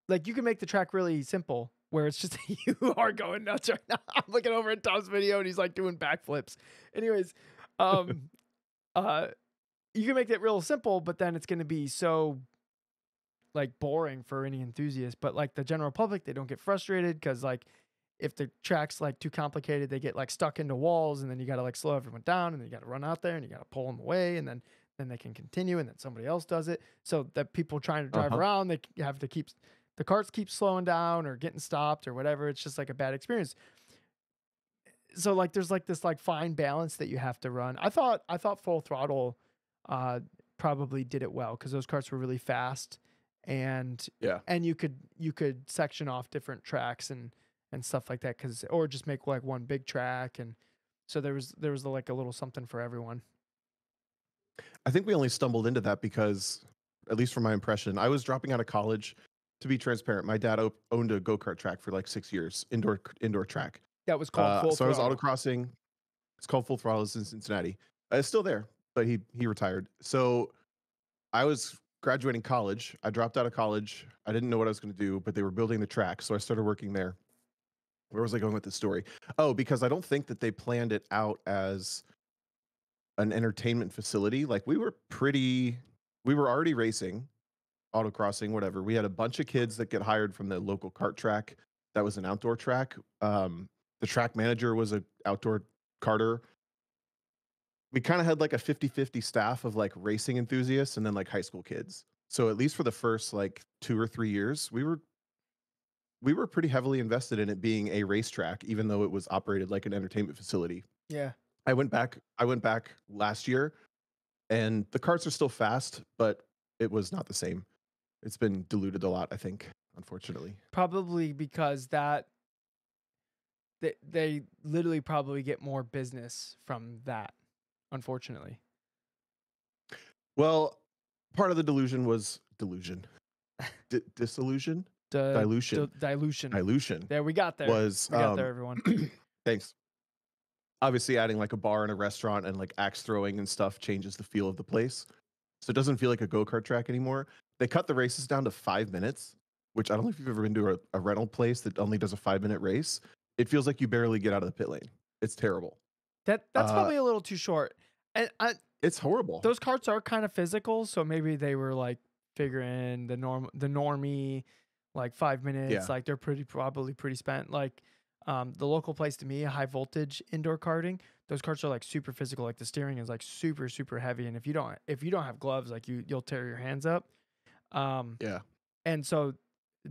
like you can make the track really simple where it's just you are going nuts right now. I'm looking over at Tom's video and he's like doing backflips. Anyways, you can make it real simple, but then it's going to be so like boring for any enthusiast. But like the general public, they don't get frustrated because like if the track's like too complicated, they get like stuck into walls and then you got to like slow everyone down and then you got to run out there and you got to pull them away and then they can continue and then somebody else does it. So that people trying to drive around, they have to keep the carts keep slowing down or getting stopped or whatever. It's just like a bad experience. So like there's like this like fine balance that you have to run. I thought Full Throttle probably did it well because those carts were really fast and you could section off different tracks and stuff like that or just make like one big track and so there was like a little something for everyone. I think we only stumbled into that because, at least from my impression, I was dropping out of college. To be transparent, my dad owned a go-kart track for like 6 years, indoor track. That was called Full Throttle. So I was autocrossing. It's called Full Throttle. It's in Cincinnati. It's still there, but he retired. So I was graduating college. I dropped out of college. I didn't know what I was going to do, but they were building the track, so I started working there. Where was I going with this story? Oh, because I don't think that they planned it out as an entertainment facility. Like we were already racing, autocrossing, whatever. We had a bunch of kids that get hired from the local kart track. That was an outdoor track. The track manager was an outdoor karter. We kind of had like a 50-50 staff of like racing enthusiasts and then like high school kids. So at least for the first like 2 or 3 years, we were pretty heavily invested in it being a racetrack, even though it was operated like an entertainment facility. Yeah. I went back last year, and the karts are still fast, but it was not the same. It's been diluted a lot, I think, unfortunately. Probably because they literally probably get more business from that, unfortunately. Well, part of the delusion was disillusion. Dilution. Dilution. There, we got there. We got there, everyone. Thanks. Obviously, adding like a bar and a restaurant and like axe throwing and stuff changes the feel of the place. So it doesn't feel like a go-kart track anymore. They cut the races down to 5 minutes, which I don't know if you've ever been to a rental place that only does a 5-minute race. It feels like you barely get out of the pit lane. It's terrible. That's probably a little too short. And it's horrible. Those karts are kind of physical, so maybe they were like figuring the normie, like 5 minutes. Yeah. Like they're probably pretty spent. Like the local place to me, high voltage indoor karting, those karts are like super physical. Like the steering is like super, super heavy. And if you don't have gloves, like you'll tear your hands up. Yeah. And so,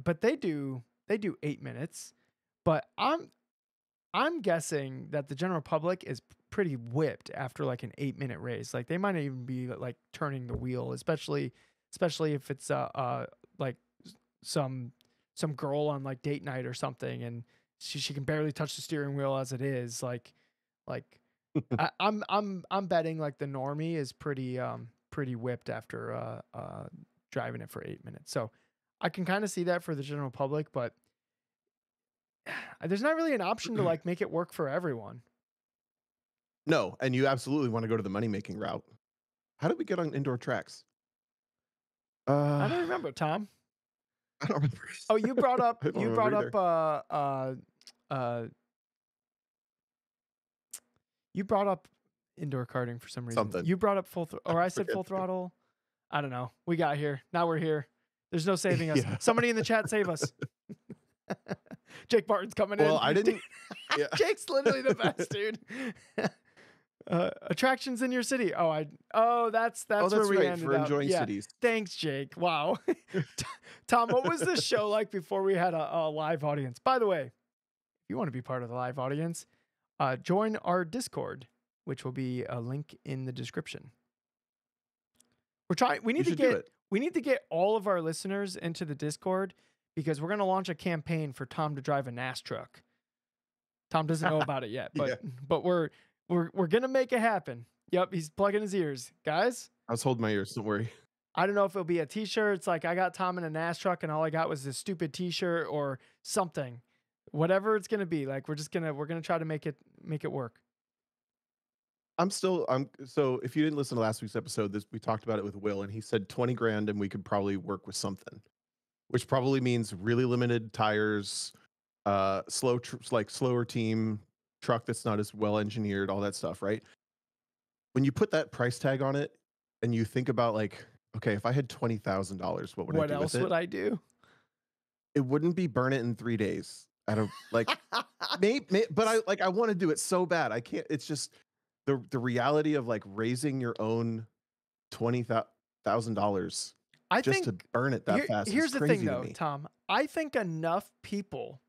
but they do 8 minutes, but I'm guessing that the general public is pretty whipped after like an 8-minute race. Like they might not even be like turning the wheel, especially if it's like some girl on like date night or something, and she can barely touch the steering wheel as it is. Like I'm betting like the normie is pretty whipped after driving it for 8 minutes. So I can kind of see that for the general public, but there's not really an option to like make it work for everyone. No, and you absolutely want to go to the money-making route. How did we get on indoor tracks? I don't remember, Tom. I don't remember. Oh, you brought up you brought up indoor karting for some reason. Something. You brought up I said full throttle. I don't know. We got here. Now we're here. There's no saving us. Yeah. Somebody in the chat save us. Jake Martin's coming in. Well, I didn't. Yeah. Jake's literally the best, dude. Attractions in your city. That's where we right, ended for up. enjoying cities. Thanks, Jake. Wow. Tom, what was this show like before we had a live audience? By the way, if you want to be part of the live audience, join our Discord, which will be a link in the description. We need to get all of our listeners into the Discord, because we're going to launch a campaign for Tom to drive a NAS truck. Tom doesn't know about it yet, but we're going to make it happen. Yep, he's plugging his ears. Guys, I was holding my ears, don't worry. I don't know if it'll be a t-shirt. It's like I got Tom in a NAS truck and all I got was this stupid t-shirt or something. Whatever it's going to be. Like we're going to try to make it work. So if you didn't listen to last week's episode, we talked about it with Will, and he said 20 grand and we could probably work with something, which probably means really limited tires, slower team, truck that's not as well engineered, all that stuff, right? When you put that price tag on it and you think about like, okay, if I had $20,000, what else would I do? It wouldn't be burn it in 3 days. I don't like, but I want to do it so bad. I can't. It's just the reality of like raising your own $20,000 just to burn it that fast. Here's the thing, though, Tom. I think enough people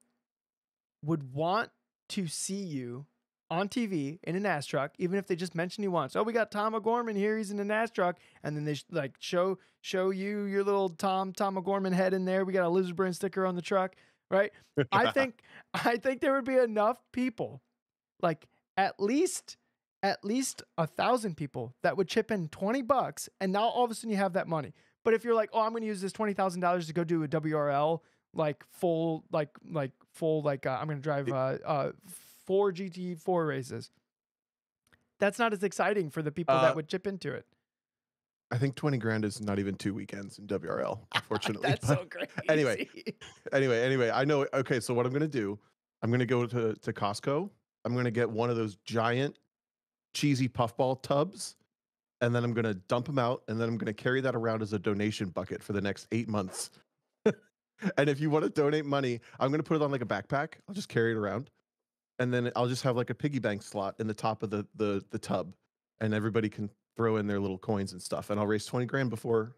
would want to see you on TV in a NAS truck, even if they just mention you once. Oh, we got Tom O'Gorman here. He's in a NAS truck, and then they like show you your little Tom O'Gorman head in there. We got a Lizard Brain sticker on the truck, right? I think there would be enough people, like at least 1,000 people that would chip in $20, and now all of a sudden you have that money. But if you're like, oh, I'm going to use this $20,000 to go do a WRL, I'm going to drive 4 GT4 races. That's not as exciting for the people that would chip into it. I think 20 grand is not even 2 weekends in WRL, unfortunately. That's so crazy. Anyway, I know. Okay, so what I'm going to do I'm going to go to Costco. I'm going to get one of those giant cheesy puffball tubs, and then I'm going to dump them out, and then I'm going to carry that around as a donation bucket for the next 8 months. And if you want to donate money, I'm going to put it on like a backpack. I'll just carry it around, and then I'll just have like a piggy bank slot in the top of the tub, and everybody can throw in their little coins and stuff, and I'll raise 20 grand before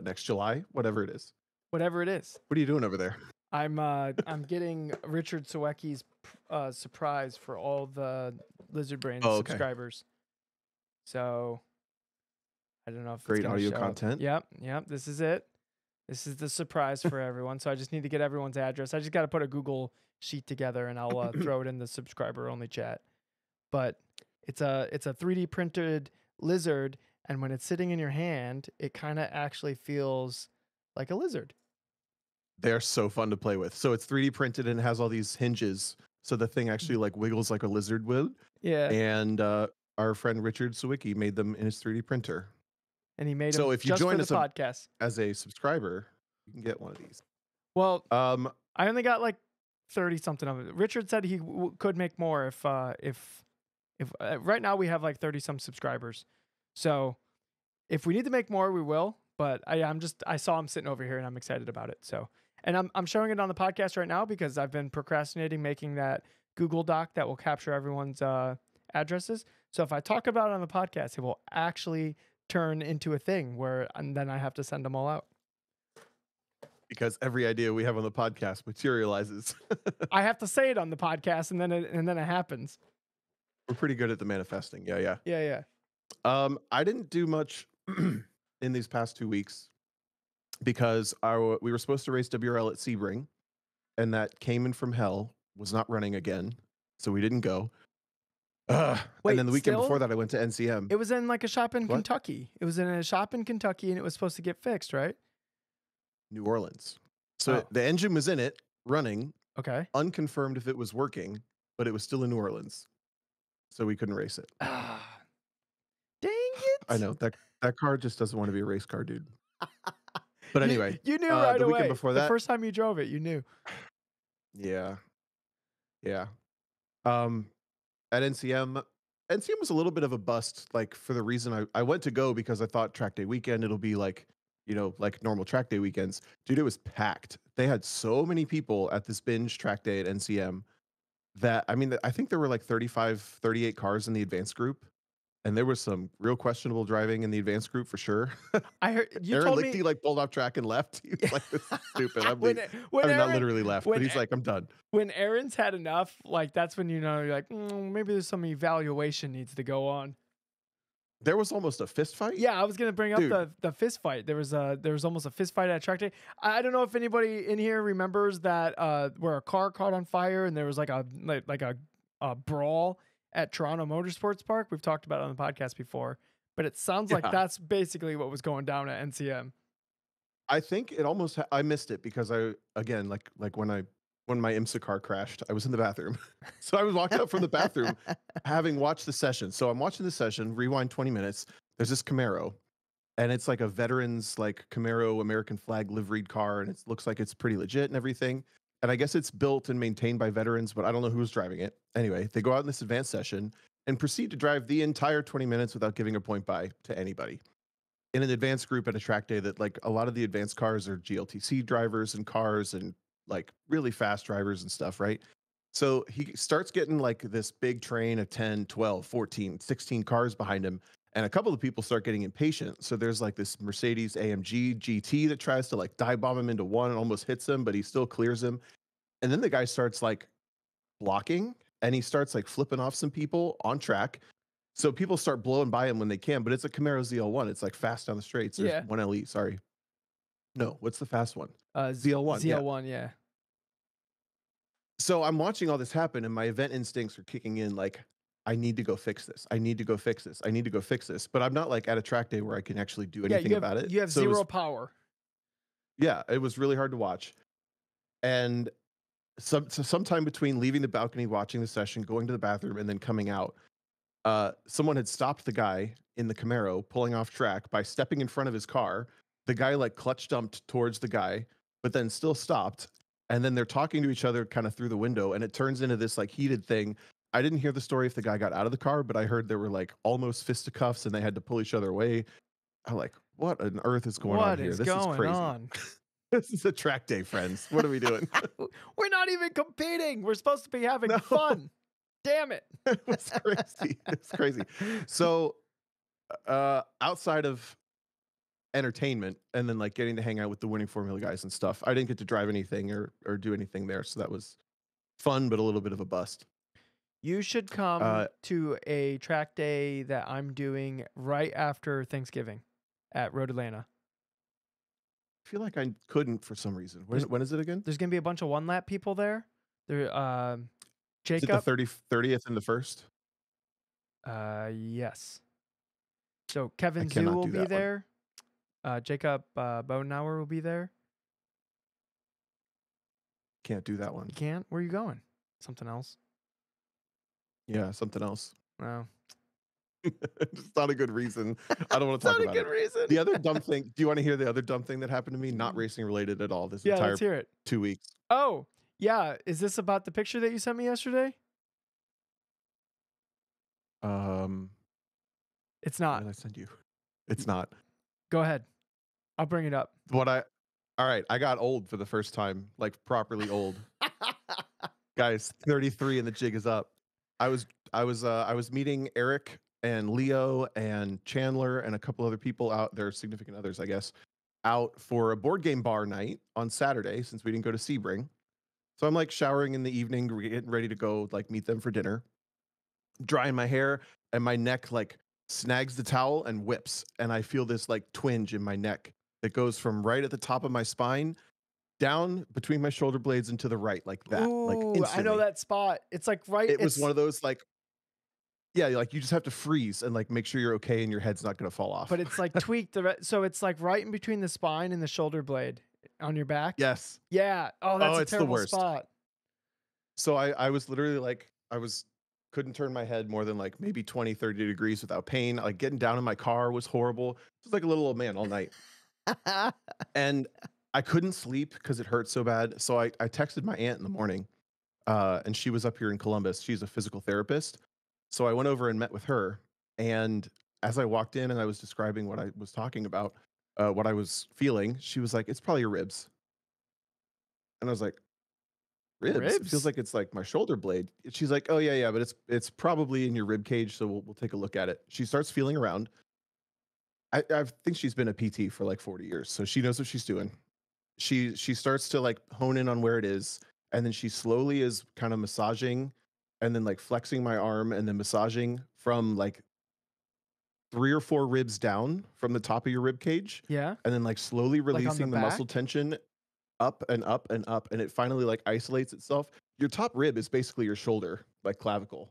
next July, whatever it is. Whatever it is. What are you doing over there? I'm getting Richard Sawecki's surprise for all the Lizard Brain subscribers. So I don't know if great audio content. Yep. This is it. This is the surprise for everyone. So I just need to get everyone's address. I just got to put a Google sheet together and I'll throw it in the subscriber only chat. But it's a 3D printed lizard, and when it's sitting in your hand, it kind of actually feels like a lizard. They're so fun to play with. So it's 3D printed and has all these hinges, so the thing actually like wiggles like a lizard would. Yeah. And our friend Richard Sawicki made them in his 3D printer. And he made them so if you just join for us the podcast as a subscriber, you can get one of these. Well, I only got like 30 something of it. Richard said he could make more if right now we have like 30 some subscribers. So if we need to make more, we will. But I saw him sitting over here and I'm excited about it. So, and I'm showing it on the podcast right now because I've been procrastinating making that Google Doc that will capture everyone's addresses. So if I talk about it on the podcast, it will actually turn into a thing and then I have to send them all out. Because every idea we have on the podcast materializes. I have to say it on the podcast and then it happens. We're pretty good at the manifesting. Yeah. I didn't do much in these past 2 weeks because we were supposed to race WRL at Sebring, and that Cayman from hell was not running again, so we didn't go. Wait, and then the weekend before that, I went to NCM. It was in like a shop in Kentucky. It was in a shop in Kentucky, and it was supposed to get fixed, right? New Orleans. So the engine was in it, running. Okay. Unconfirmed if it was working, but it was still in New Orleans, so we couldn't race it. Dang it! I know that car just doesn't want to be a race car, dude. But anyway, you knew right away. Weekend before that, the first time you drove it, you knew. Yeah. At NCM was a little bit of a bust. Like for the reason I went to go because I thought track day weekend it'll be like, like normal track day weekends. Dude, it was packed. They had so many people at this binge track day at NCM that I think there were like 35, 38 cars in the advanced group. And there was some real questionable driving in the advanced group for sure. I heard you Aaron told Lichty me like pulled off track and left. He was like, "This is stupid." Aaron, not literally left, but he's like, "I'm done." When Aaron's had enough, like that's when you're like, maybe there's some evaluation needs to go on. There was almost a fist fight. Yeah, I was gonna bring up the fist fight. There was almost a fist fight at track day. I don't know if anybody in here remembers that where a car caught on fire and there was like a brawl at Toronto Motorsports Park. We've talked about it on the podcast before, but it sounds like that's basically what was going down at NCM. I think it almost I missed it because again like when my IMSA car crashed, I was in the bathroom. So I was walking out from the bathroom having watched the session. So I'm watching the session, rewind 20 minutes. There's this Camaro, and it's like a veterans like Camaro American flag liveried car, and it looks like it's pretty legit and everything. And I guess it's built and maintained by veterans, but I don't know who's driving it. Anyway, they go out in this advanced session and proceed to drive the entire 20 minutes without giving a point by to anybody. In an advanced group at a track day that like a lot of the advanced cars are GLTC drivers and cars and like really fast drivers and stuff, right? So he starts getting like this big train of 10, 12, 14, 16 cars behind him. And a couple of people start getting impatient. So there's like this Mercedes AMG GT that tries to like dive bomb him into one and almost hits him, but he still clears him. And then the guy starts like blocking and he starts like flipping off some people on track. So people start blowing by him when they can, but it's a Camaro ZL1. It's like fast down the straights. There's one LE, sorry. No, what's the fast one? ZL1. ZL1, yeah. So I'm watching all this happen and my event instincts are kicking in like, I need to go fix this. I need to go fix this. I need to go fix this. But I'm not like at a track day where I can actually do anything about it. You have zero power. Yeah, it was really hard to watch. And sometime between leaving the balcony, watching the session, going to the bathroom, and then coming out, someone had stopped the guy in the Camaro pulling off track by stepping in front of his car. The guy like clutch dumped towards the guy, but then still stopped. and then they're talking to each other kind of through the window, and it turns into this like heated thing. I didn't hear the story if the guy got out of the car, but I heard there were like almost fisticuffs and they had to pull each other away. I'm like, what on earth is going on What here? is This is going crazy. on? This is a track day, friends. What are we doing? We're not even competing. We're supposed to be having No. fun. Damn it. It's crazy. It's crazy. So, outside of entertainment and then like getting to hang out with the winning formula guys and stuff, I didn't get to drive anything or do anything there. So that was fun, but a little bit of a bust. You should come to a track day that I'm doing right after Thanksgiving at Road Atlanta. I feel like I couldn't for some reason. When is it again? There's going to be a bunch of one lap people there. There, Jacob. Is it the 30th and the 1st? Yes. So Kevin Zoo will be there. Jacob Bodenauer will be there. Can't do that one. You can't? Where are you going? Something else? Yeah, something else. No. It's not a good reason. I don't want to talk about it. Not a good reason. The other dumb thing. Do you want to hear the other dumb thing that happened to me? Not racing related at all. This entire let's hear it. 2 weeks. Oh, yeah. Is this about the picture that you sent me yesterday? It's not. What did I send you? It's not. Go ahead. I'll bring it up. All right. I got old for the first time, like properly old. Guys, 33 and the jig is up. I was meeting Eric and Leo and Chandler and a couple other people out, their significant others, I guess, out for a board game bar night on Saturday since we didn't go to Sebring. So I'm like showering in the evening, getting ready to go like meet them for dinner, drying my hair, and my neck like snags the towel and whips, and I feel this like twinge in my neck that goes from right at the top of my spine down between my shoulder blades and to the right, like that. Ooh, like instantly. I know that spot. It's like right. It was one of those like, yeah, like you just have to freeze and like make sure you're okay and your head's not going to fall off. But it's like tweaked. So it's like right in between the spine and the shoulder blade on your back. Yes. Yeah. Oh, that's a it's terrible the worst spot. So I was literally like, couldn't turn my head more than like maybe 20, 30 degrees without pain. Like getting down in my car was horrible. It was like a little old man all night. And I couldn't sleep because it hurt so bad. So I texted my aunt in the morning, and she was up here in Columbus. She's a physical therapist. So I went over and met with her. And as I walked in and I was describing what I was talking about, what I was feeling, she was like, "It's probably your ribs." And I was like, Ribs? It feels like it's like my shoulder blade. She's like, "Oh yeah, but it's probably in your rib cage, so we'll take a look at it." She starts feeling around. I think she's been a PT for like 40 years, so she knows what she's doing. She starts to like hone in on where it is, and then she slowly is kind of massaging and then like flexing my arm and then massaging from like 3 or 4 ribs down from the top of your rib cage. Yeah. And then like slowly releasing the back? muscle tension up and up and up, and it finally like isolates itself. Your top rib is basically your shoulder, like clavicle.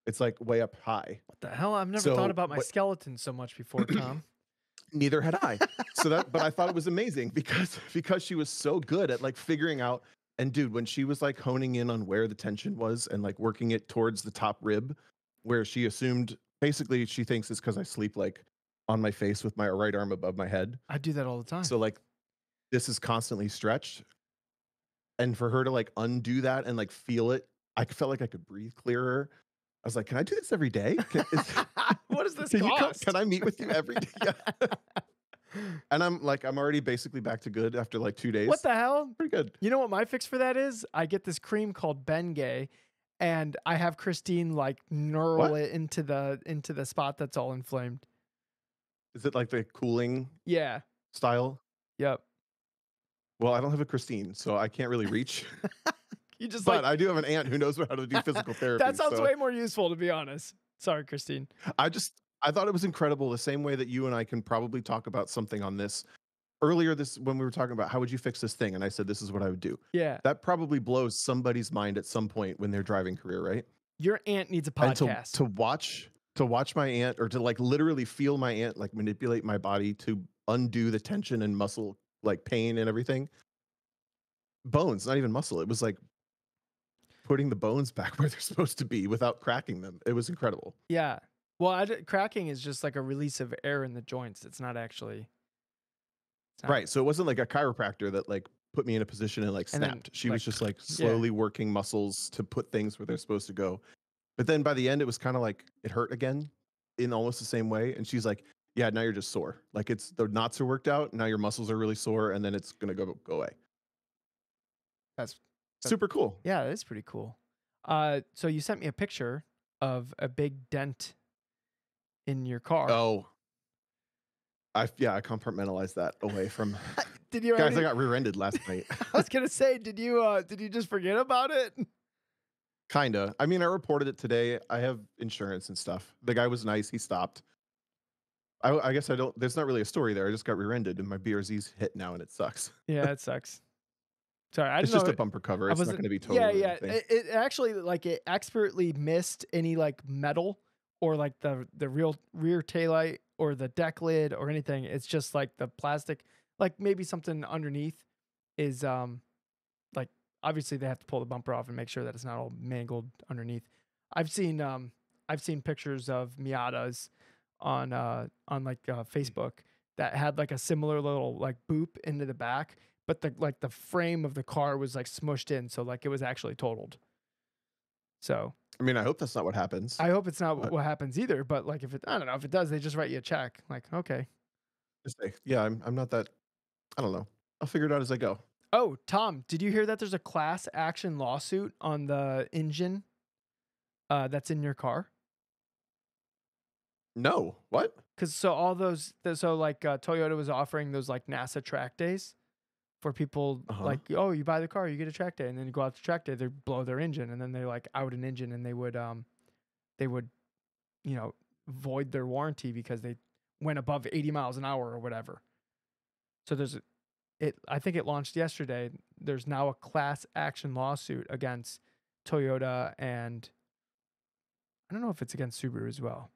It's like way up high. What the hell? I've never thought about my skeleton so much before, Tom. Neither had I. But I thought it was amazing because she was so good at like figuring out. And dude, when she was like honing in on where the tension was and like working it towards the top rib, where she assumed basically she thinks it's because I sleep like on my face with my right arm above my head. I do that all the time. So like this is constantly stretched. And for her to like undo that and like feel it, I felt like I could breathe clearer. I was like, "Can I do this every day? What does this can cost? Can I meet with you every day?" Yeah. And I'm already basically back to good after like 2 days. What the hell? Pretty good. You know what my fix for that is? I get this cream called Bengay, and I have Christine like knurl it into the spot that's all inflamed. Is it like the cooling style? Yep. Well, I don't have a Christine, so I can't really reach. But I do have an aunt who knows how to do physical therapy. That sounds way more useful, to be honest. Sorry, Christine. I thought it was incredible, the same way that you and I can probably talk about something on this. Earlier when we were talking about how would you fix this thing, and I said this is what I would do. Yeah. That probably blows somebody's mind at some point when they're driving career, right? Your aunt needs a podcast. And to watch my aunt, or to like literally feel my aunt like manipulate my body to undo the tension and muscle like pain and everything. Bones, not even muscle. It was like putting the bones back where they're supposed to be without cracking them. It was incredible. Yeah. Well, cracking is just like a release of air in the joints. It's not actually. Right. So it wasn't like a chiropractor that like put me in a position and like And then, snapped. She like, was just like yeah, slowly working muscles to put things where they're supposed to go. But then by the end, it was kind of like it hurt again in almost the same way. And she's like, "Yeah, now you're just sore. Like it's the knots are worked out. Now your muscles are really sore, and then it's gonna go away." that's that, Super cool. yeah, that is pretty cool. So you sent me a picture of a big dent in your car. Oh, I compartmentalized that away from Did you guys. I already? got rear-ended last night. I was gonna say, did you just forget about it? Kinda. I mean, I reported it today. I have insurance and stuff. The guy was nice. He stopped. I guess I don't. There's not really a story there. I just got rear-ended, and my BRZ's hit now, and it sucks. Yeah, it sucks. Sorry, I It's didn't just know. a bumper cover. I It's not wasn't. going to be Yeah, total or yeah. anything. It actually like it expertly missed any like metal or like the real rear taillight or the deck lid or anything. It's just like the plastic, like maybe something underneath is like obviously they have to pull the bumper off and make sure that it's not all mangled underneath. I've seen pictures of Miatas on like Facebook that had like a similar little like boop into the back, but the frame of the car was like smushed in, so like it was actually totaled. So I mean, I hope that's not what happens. I hope it's not But what happens either. But like if it, I don't know if it does, they just write you a check. Like okay. just say, yeah, I'm not that. I don't know. I'll figure it out as I go. Oh, Tom, did you hear that there's a class action lawsuit on the engine that's in your car? No. What? Because so all those, so like Toyota was offering those like NASA track days for people Uh huh. like, oh, you buy the car, you get a track day, and then you go out to track day, they blow their engine, and then they like out an engine, and they would, you know, void their warranty because they went above 80 miles an hour or whatever. So I think it launched yesterday. There's now a class action lawsuit against Toyota, and I don't know if it's against Subaru as well.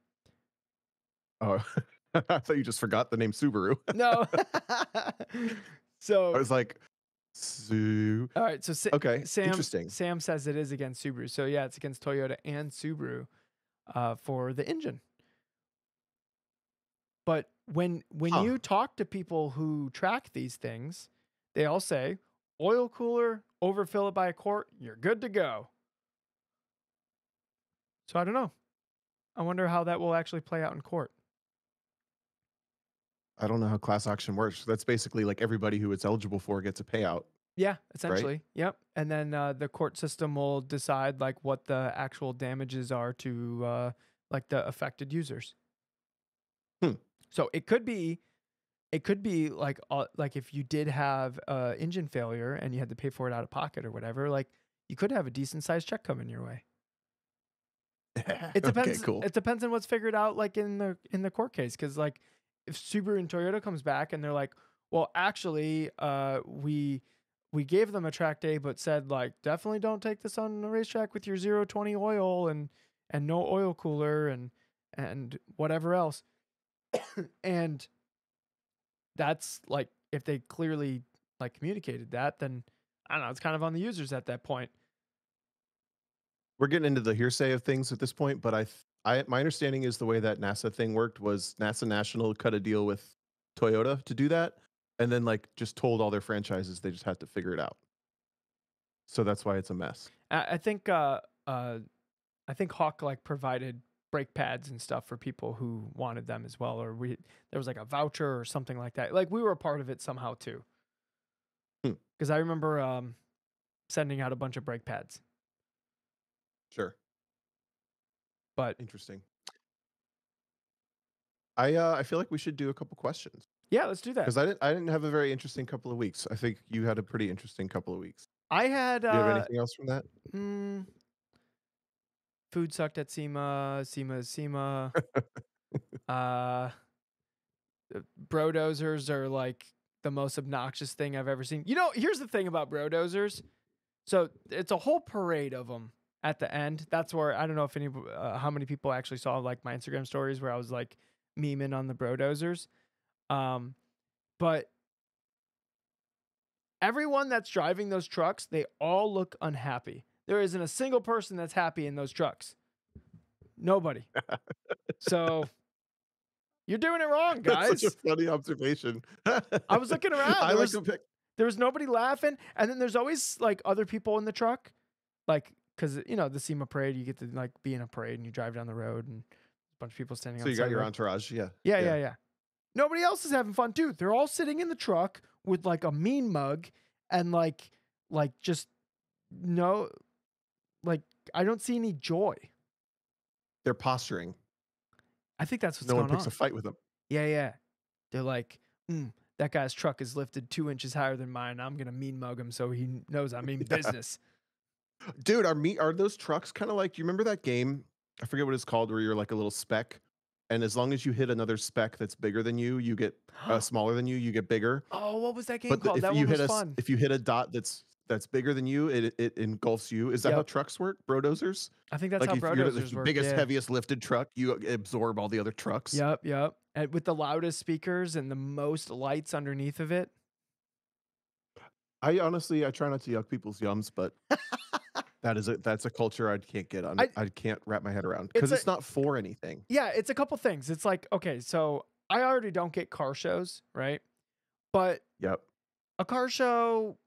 Oh, I thought you just forgot the name Subaru. No. I So was like, Su. all right, so Okay, interesting. Sam says it is against Subaru. So yeah, it's against Toyota and Subaru for the engine. But when Huh. you talk to people who track these things, they all say oil cooler, overfill it by a quart, you're good to go. So I don't know. I wonder how that will actually play out in court. I don't know how class action works. That's basically like everybody who it's eligible for gets a payout, Yeah, right? essentially. Yep. And then the court system will decide like what the actual damages are to like the affected users. Hmm. So it could be like if you did have engine failure and you had to pay for it out of pocket or whatever, like you could have a decent sized check coming your way. It Okay, depends. cool. It depends on what's figured out like in the court case, because like if Subaru and Toyota comes back and they're like, well, actually, we gave them a track day, but said like definitely don't take this on the racetrack with your 0-20 oil and no oil cooler and whatever else, and that's like if they clearly like communicated that, then I don't know, it's kind of on the users at that point. We're getting into the hearsay of things at this point, but my understanding is the way that NASA thing worked was NASA National cut a deal with Toyota to do that, and then like just told all their franchises they just had to figure it out. So that's why it's a mess. I think I think Hawk like provided brake pads and stuff for people who wanted them as well, or there was like a voucher or something like that. Like we were a part of it somehow too, Hmm. because I remember sending out a bunch of brake pads. Sure. But Interesting. I feel like we should do a couple questions yeah, let's do that. because I didn't have a very interesting couple of weeks. I think you had a pretty interesting couple of weeks. I had Do you have anything else from that? food sucked at SEMA. SEMA is SEMA. Brodozers are like the most obnoxious thing I've ever seen. You know, here's the thing about brodozers. So it's a whole parade of them at the end. That's where I don't know if how many people actually saw like my Instagram stories where I was like memeing on the brodozers. But everyone that's driving those trucks, they all look unhappy. There isn't a single person that's happy in those trucks. Nobody. So you're doing it wrong, guys. That's such a funny observation. I was looking around. I like to pick. There was nobody laughing. And then there's always like other people in the truck. Like, cause you know, the SEMA parade, you get to like be in a parade and you drive down the road and a bunch of people standing So on you the got side of your the road. entourage, yeah. Yeah. Nobody else is having fun, dude. They're all sitting in the truck with like a mean mug and like just no, like I don't see any joy. They're posturing. I think that's what's No one going picks on. a fight with them. Yeah. They're like, that guy's truck is lifted 2 inches higher than mine. I'm gonna mean mug him so he knows I mean business. Dude, are those trucks kind of like, do you remember that game? I forget what it's called, where you're like a little speck, and as long as you hit another speck that's bigger than you, you get smaller than you get bigger. Oh, what was that game But called? That one was fun. if you hit a dot that's bigger than you, it engulfs you. Is that how trucks work? Brodozers? I think that's Like how if you're Brodozers the work. biggest, Yeah. heaviest lifted truck, you absorb all the other trucks. Yep. And with the loudest speakers and the most lights underneath of it. I try not to yuck people's yums, but that's a culture I can't get on. I can't wrap my head around because it's not for anything. Yeah, it's a couple things. It's like, okay, so I already don't get car shows, right? But a car show,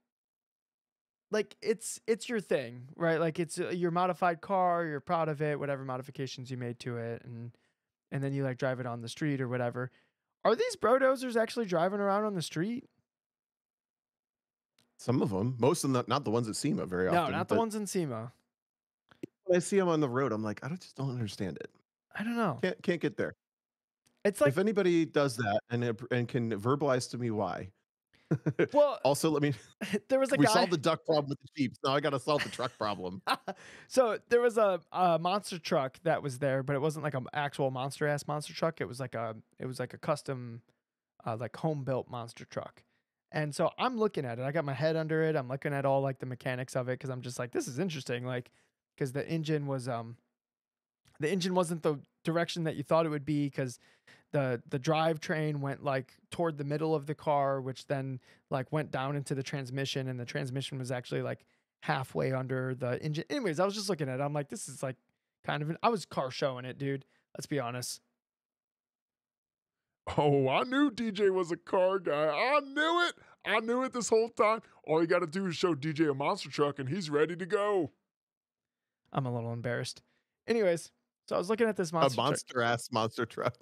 like it's your thing, right? Like it's your modified car, you're proud of it, whatever modifications you made to it, and then you like drive it on the street or whatever. Are these Brodozers actually driving around on the street? Some of them, most of them, not the ones at SEMA very often. No, not the ones in SEMA. When I see them on the road, I'm like, just don't understand it. I don't know. Can't get there. It's like, if anybody does that and can verbalize to me why. Well, also let me. There was a we guy. solved the duck problem with the Jeeps. Now I got to solve the truck problem. So there was a monster truck that was there, but it wasn't like an actual monster truck. It was like a custom, like home built monster truck. And so I'm looking at it. I got my head under it. I'm looking at all like the mechanics of it because I'm just like, this is interesting. Like, because the engine wasn't the direction that you thought it would be because the drivetrain went like toward the middle of the car, which then like went down into the transmission, and the transmission was actually like halfway under the engine. Anyways, I was just looking at it. I'm like, this is like kind of I was car showing it, dude. Let's be honest. Oh, I knew DJ was a car guy. I knew it. I knew it this whole time. All you got to do is show DJ a monster truck and he's ready to go. I'm a little embarrassed. Anyways, so I was looking at this monster truck.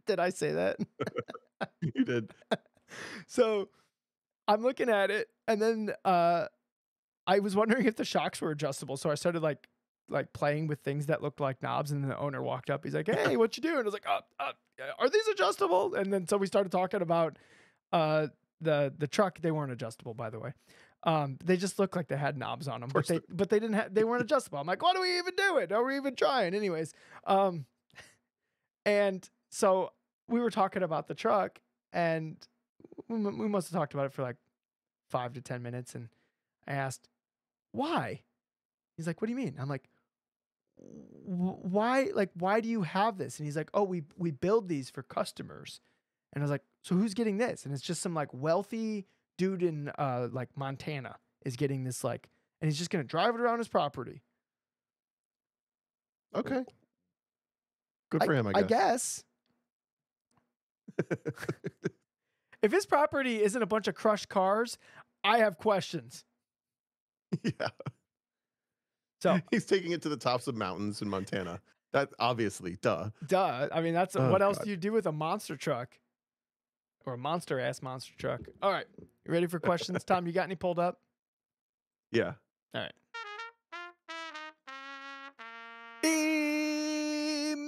Did I say that? You did. So I'm looking at it, and then I was wondering if the shocks were adjustable. So I started like playing with things that looked like knobs, and then the owner walked up. He's like, "Hey, what you doing?" I was like, "Are these adjustable?" And then so we started talking about the truck. They weren't adjustable, by the way. They just looked like they had knobs on them, but they didn't have, they weren't adjustable. I'm like, what are we even doing? Are we even trying? Anyways, and so we were talking about the truck, and we must have talked about it for like 5 to 10 minutes. And I asked, why? He's like, what do you mean? I'm like, why? Like, why do you have this? And he's like, oh, we build these for customers. And I was like, so who's getting this? And it's just some like wealthy dude in like Montana is getting this, like, and he's just gonna drive it around his property. Okay. Good for him, I guess. If his property isn't a bunch of crushed cars, I have questions. Yeah. So he's taking it to the tops of mountains in Montana. That obviously, duh. I mean, that's what else do you do with a monster truck? Or a monster truck. All right. You ready for questions? Tom, you got any pulled up? Yeah. All right. Emails.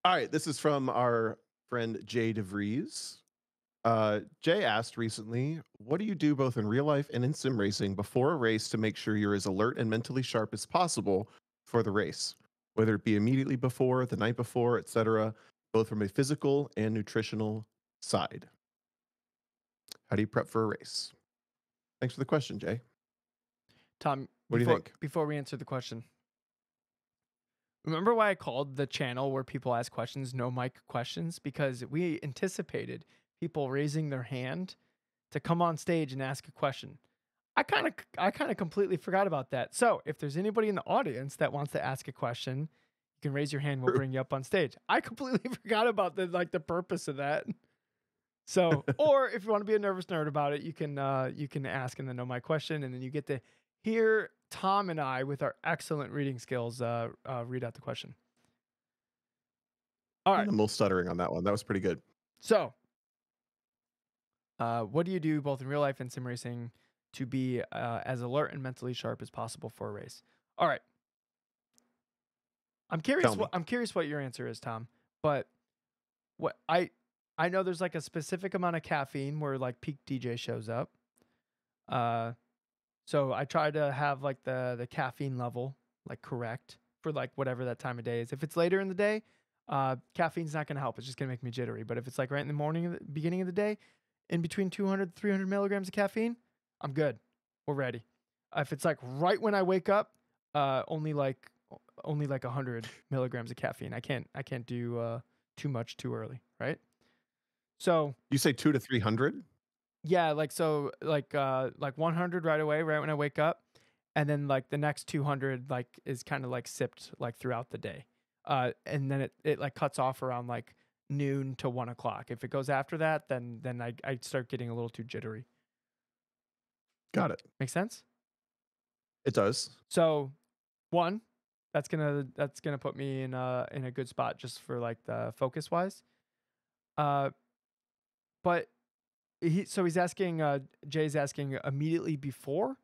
All right. This is from our friend Jay DeVries. Jay asked recently, what do you do both in real life and in sim racing before a race to make sure you're as alert and mentally sharp as possible for the race? Whether it be immediately before, the night before, etc., both from a physical and nutritional side. How do you prep for a race? Thanks for the question, Jay. Tom, what do you think? Before we answer the question, remember why I called the channel where people ask questions no mic questions? Because we anticipated people raising their hand to come on stage and ask a question. I kind of completely forgot about that. So if there's anybody in the audience that wants to ask a question, you You can raise your hand. We'll bring you up on stage. I completely forgot about the purpose of that. So, or if you want to be a nervous nerd about it, you can ask and then know my question, and then you get to hear Tom and I with our excellent reading skills read out the question. All right. Minimal stuttering on that one. That was pretty good. So, what do you do both in real life and sim racing to be as alert and mentally sharp as possible for a race? All right. I'm curious what your answer is, Tom. But what I know there's like a specific amount of caffeine where like peak DJ shows up. So I try to have like the caffeine level like correct for like whatever that time of day is. If it's later in the day, caffeine's not going to help. It's just going to make me jittery. But if it's like right in the morning, beginning of the day, in between 200, 300 milligrams of caffeine, I'm good. We're ready. If it's like right when I wake up, only like 100 milligrams of caffeine. I can't do too much too early, right? So you say 200 to 300? Yeah, like 100 right away, right when I wake up, and then like the next 200 like is kind of like sipped like throughout the day, and then it like cuts off around like noon to 1 o'clock. If it goes after that, then I start getting a little too jittery. Got it. Make sense? It does. So, one, that's gonna put me in a good spot just for like the focus wise. But he's asking, Jay's asking immediately before.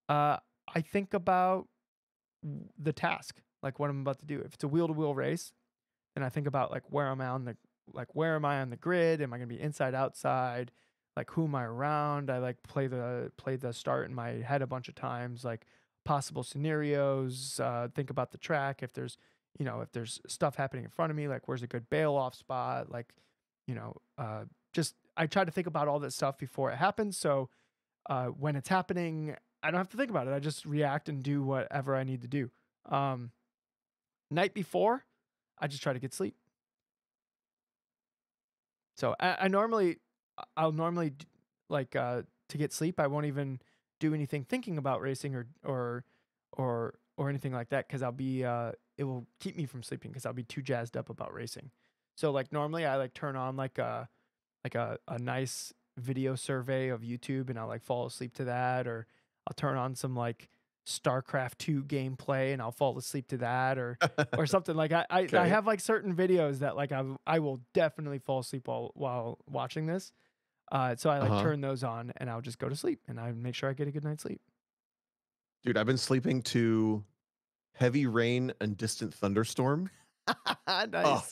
I think about the task, like what I'm about to do. If it's a wheel-to-wheel race, then I think about like where am I on the grid? Am I gonna be inside, outside? Like who am I around? I like play the start in my head a bunch of times, like possible scenarios. Think about the track. If there's stuff happening in front of me, like where's a good bail off spot? Like, just I try to think about all that stuff before it happens. So when it's happening, I don't have to think about it. I just react and do whatever I need to do. Night before, I just try to get sleep. So I'll normally like to get sleep. I won't even do anything thinking about racing or anything like that because I'll be it will keep me from sleeping because I'll be too jazzed up about racing. So like normally I like turn on like a nice video survey of YouTube and I'll like fall asleep to that, or I'll turn on some like StarCraft 2 gameplay and I'll fall asleep to that or something. Like I have like certain videos that like I will definitely fall asleep while watching this. So I like turn those on and I'll just go to sleep and I make sure I get a good night's sleep. Dude, I've been sleeping to Heavy Rain and Distant Thunderstorm. Nice. Oh,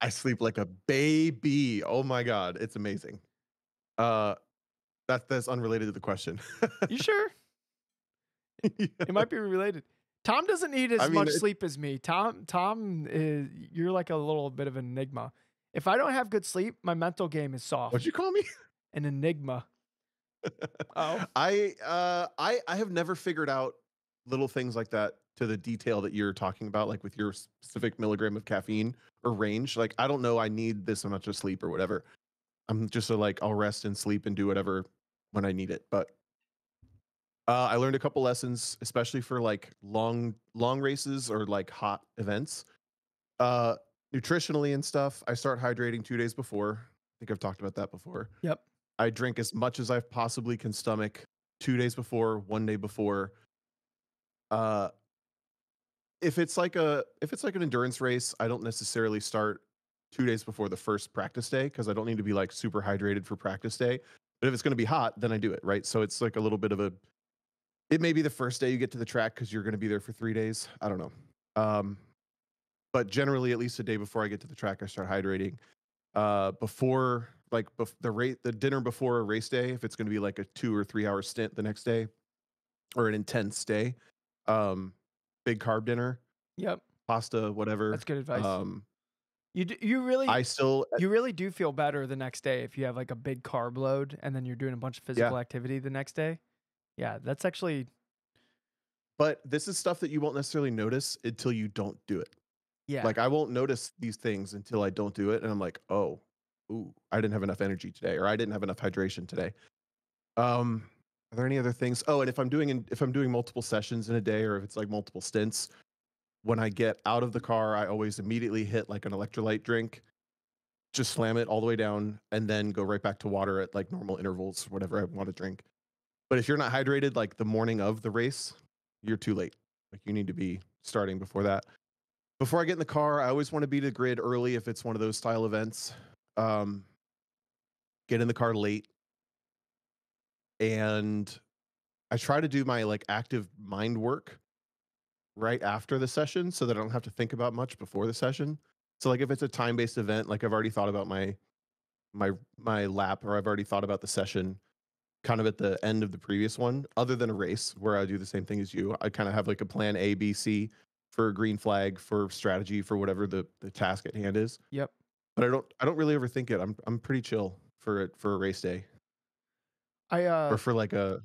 I sleep like a baby. Oh my God. It's amazing. That's unrelated to the question. You sure? Yeah. It might be related. Tom doesn't need as much sleep as me. Tom is, you're like a little bit of an enigma. If I don't have good sleep, my mental game is soft. What'd you call me? An enigma. Oh. I have never figured out little things like that to the detail that you're talking about, like with your specific milligram of caffeine or range. Like, I don't know, I need this much of sleep or whatever. I'm just like, I'll rest and sleep and do whatever when I need it. But I learned a couple lessons, especially for like long races or like hot events. Nutritionally and stuff, I start hydrating 2 days before. I think I've talked about that before. Yep. I drink as much as I possibly can stomach 2 days before, 1 day before. If it's like an endurance race, I don't necessarily start 2 days before the first practice day because I don't need to be like super hydrated for practice day. But if it's going to be hot, then I do it, right? So it's like a little bit of it may be the first day you get to the track because you're going to be there for 3 days. I don't know. But generally, at least a day before I get to the track, I start hydrating. Before like the dinner before a race day, if it's going to be like a 2 or 3 hour stint the next day or an intense day, big carb dinner. Yep. Pasta, whatever. That's good advice. You really do feel better the next day if you have like a big carb load and then you're doing a bunch of physical activity the next day. Yeah, that's actually. But this is stuff that you won't necessarily notice until you don't do it. Yeah. Like I won't notice these things until I don't do it. And I'm like, oh, I didn't have enough energy today, or I didn't have enough hydration today. Are there any other things? Oh, and if I'm doing multiple sessions in a day, or if it's like multiple stints, when I get out of the car, I always immediately hit like an electrolyte drink, just slam it all the way down, and then go right back to water at like normal intervals, whatever I want to drink. But if you're not hydrated like the morning of the race, you're too late. Like you need to be starting before that. Before I get in the car, I always want to be to the grid early if it's one of those style events. Um, get in the car late, and I try to do my like active mind work right after the session so that I don't have to think about much before the session. So like if it's a time-based event, like I've already thought about my lap, or I've already thought about the session kind of at the end of the previous one, other than a race where I do the same thing as you. I kind of have like a plan A, B, C for green flag, for strategy, for whatever the task at hand is. Yep. But I don't really overthink it. I'm pretty chill for it for a race day I or for like a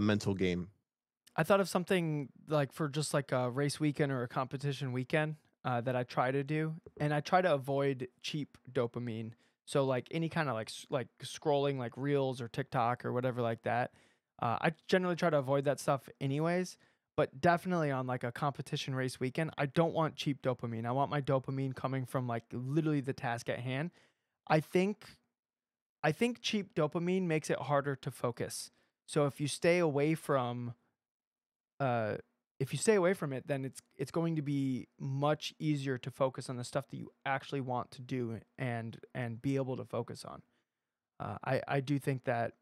mental game. I thought of something like for just like a race weekend or a competition weekend that I try to do, and I try to avoid cheap dopamine. So like any kind of like scrolling like Reels or TikTok or whatever like that. I generally try to avoid that stuff anyways. But definitely on like a competition race weekend, I don't want cheap dopamine. I want my dopamine coming from like literally the task at hand. I think I think cheap dopamine makes it harder to focus. So uh, if you stay away from it, then it's going to be much easier to focus on the stuff that you actually want to do and be able to focus on. I do think that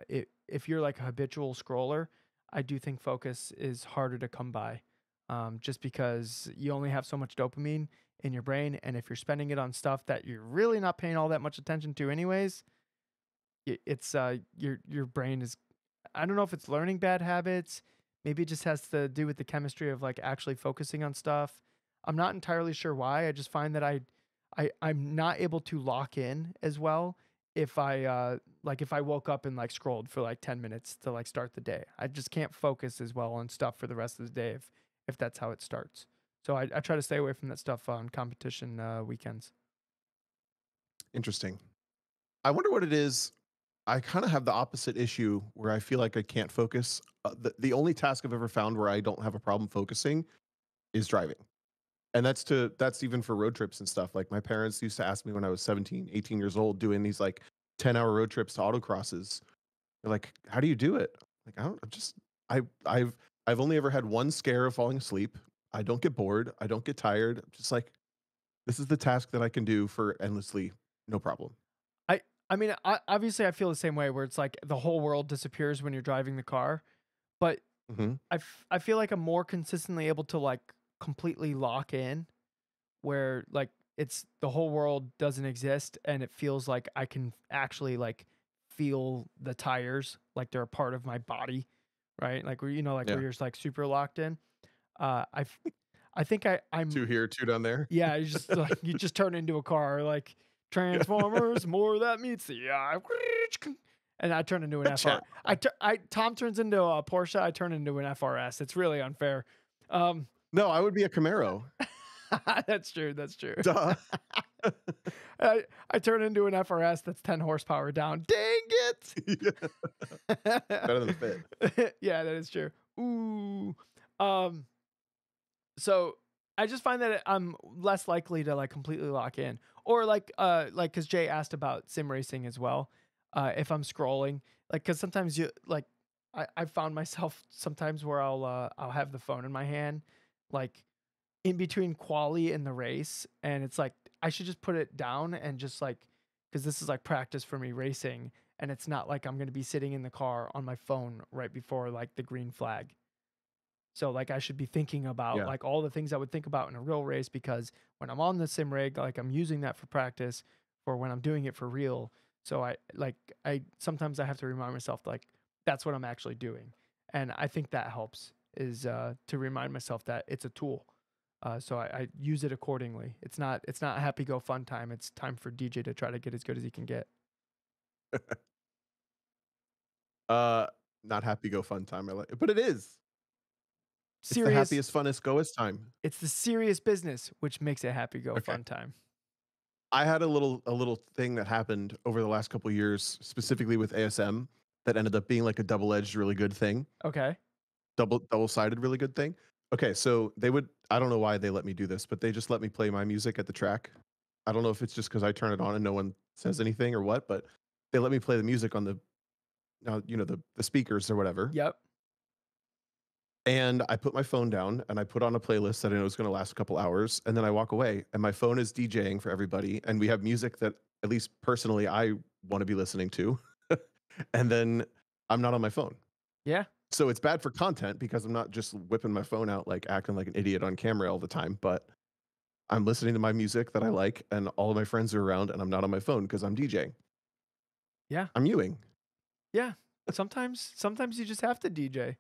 if you're like a habitual scroller, I do think focus is harder to come by, just because you only have so much dopamine in your brain, and if you're spending it on stuff that you're really not paying all that much attention to, anyways, it's your brain is, I don't know if it's learning bad habits. Maybe it just has to do with the chemistry of like actually focusing on stuff. I'm not entirely sure why. I just find that I'm not able to lock in as well if I like if I woke up and like scrolled for like 10 minutes to like start the day. I just can't focus as well on stuff for the rest of the day if that's how it starts. So I try to stay away from that stuff on competition weekends. Interesting. I wonder what it is. I kind of have the opposite issue where I feel like I can't focus. The only task I've ever found where I don't have a problem focusing is driving. And that's even for road trips and stuff. Like my parents used to ask me when I was 17, 18 years old doing these like 10-hour road trips to autocrosses. They're like, "How do you do it?" Like, I don't I'm just I I've only ever had one scare of falling asleep. I don't get bored. I don't get tired. I'm just like, this is the task that I can do for endlessly, no problem. I mean, obviously I feel the same way where it's like the whole world disappears when you're driving the car, but Mhm. I feel like I'm more consistently able to like completely lock in where like it's the whole world doesn't exist and it feels like I can actually like feel the tires like they're a part of my body, right? Like where like where Yeah. you're just like super locked in. Uh I f- I think I'm Two here, two down there. yeah, you just like you just turn into a car like Yeah. Transformers, more of that meets the eye. And I turn into an FR. Chat. Tom turns into a Porsche. I turn into an FRS. It's really unfair. Um, No, I would be a Camaro. that's true. That's true. Duh. I turn into an FRS that's 10 horsepower down. Dang it. Better than the Fit. Yeah, that is true. Ooh. Um, so I just find that I'm less likely to like completely lock in, or like because Jay asked about sim racing as well. If I'm scrolling, like because sometimes you like I found myself sometimes where I'll have the phone in my hand, like in between quali and the race, and it's like I should just put it down and just like because this is like practice for me racing, and it's not like I'm gonna be sitting in the car on my phone right before like the green flag. So like I should be thinking about Yeah. like all the things I would think about in a real race, because when I'm on the sim rig, like I'm using that for practice for when I'm doing it for real. So I sometimes I have to remind myself like that's what I'm actually doing. And I think that helps is to remind myself that it's a tool. So I use it accordingly. It's not happy go fun time. It's time for DJ to try to get as good as he can get. Uh, Not happy go fun time. I like it, but it is. It's the Serious. happiest, funnest, goest time. It's the serious business which makes it happy go Okay. fun time. I had a little thing that happened over the last couple of years, specifically with ASM, that ended up being like a double-edged, really good thing, Okay. double-sided, really good thing. Okay, so I don't know why they let me do this, but they just let me play my music at the track. I don't know if it's just because I turn it on and no one says anything or what, but they let me play the music on the speakers or whatever. Yep. And I put my phone down and I put on a playlist that I know is going to last a couple hours. And then I walk away and my phone is DJing for everybody. And we have music that, at least personally, I want to be listening to. And then I'm not on my phone. Yeah. So it's bad for content because I'm not just whipping my phone out, like acting like an idiot on camera all the time. But I'm listening to my music that I like and all of my friends are around and I'm not on my phone because I'm DJing. Yeah. I'm Ewing. Yeah. Sometimes you just have to DJ.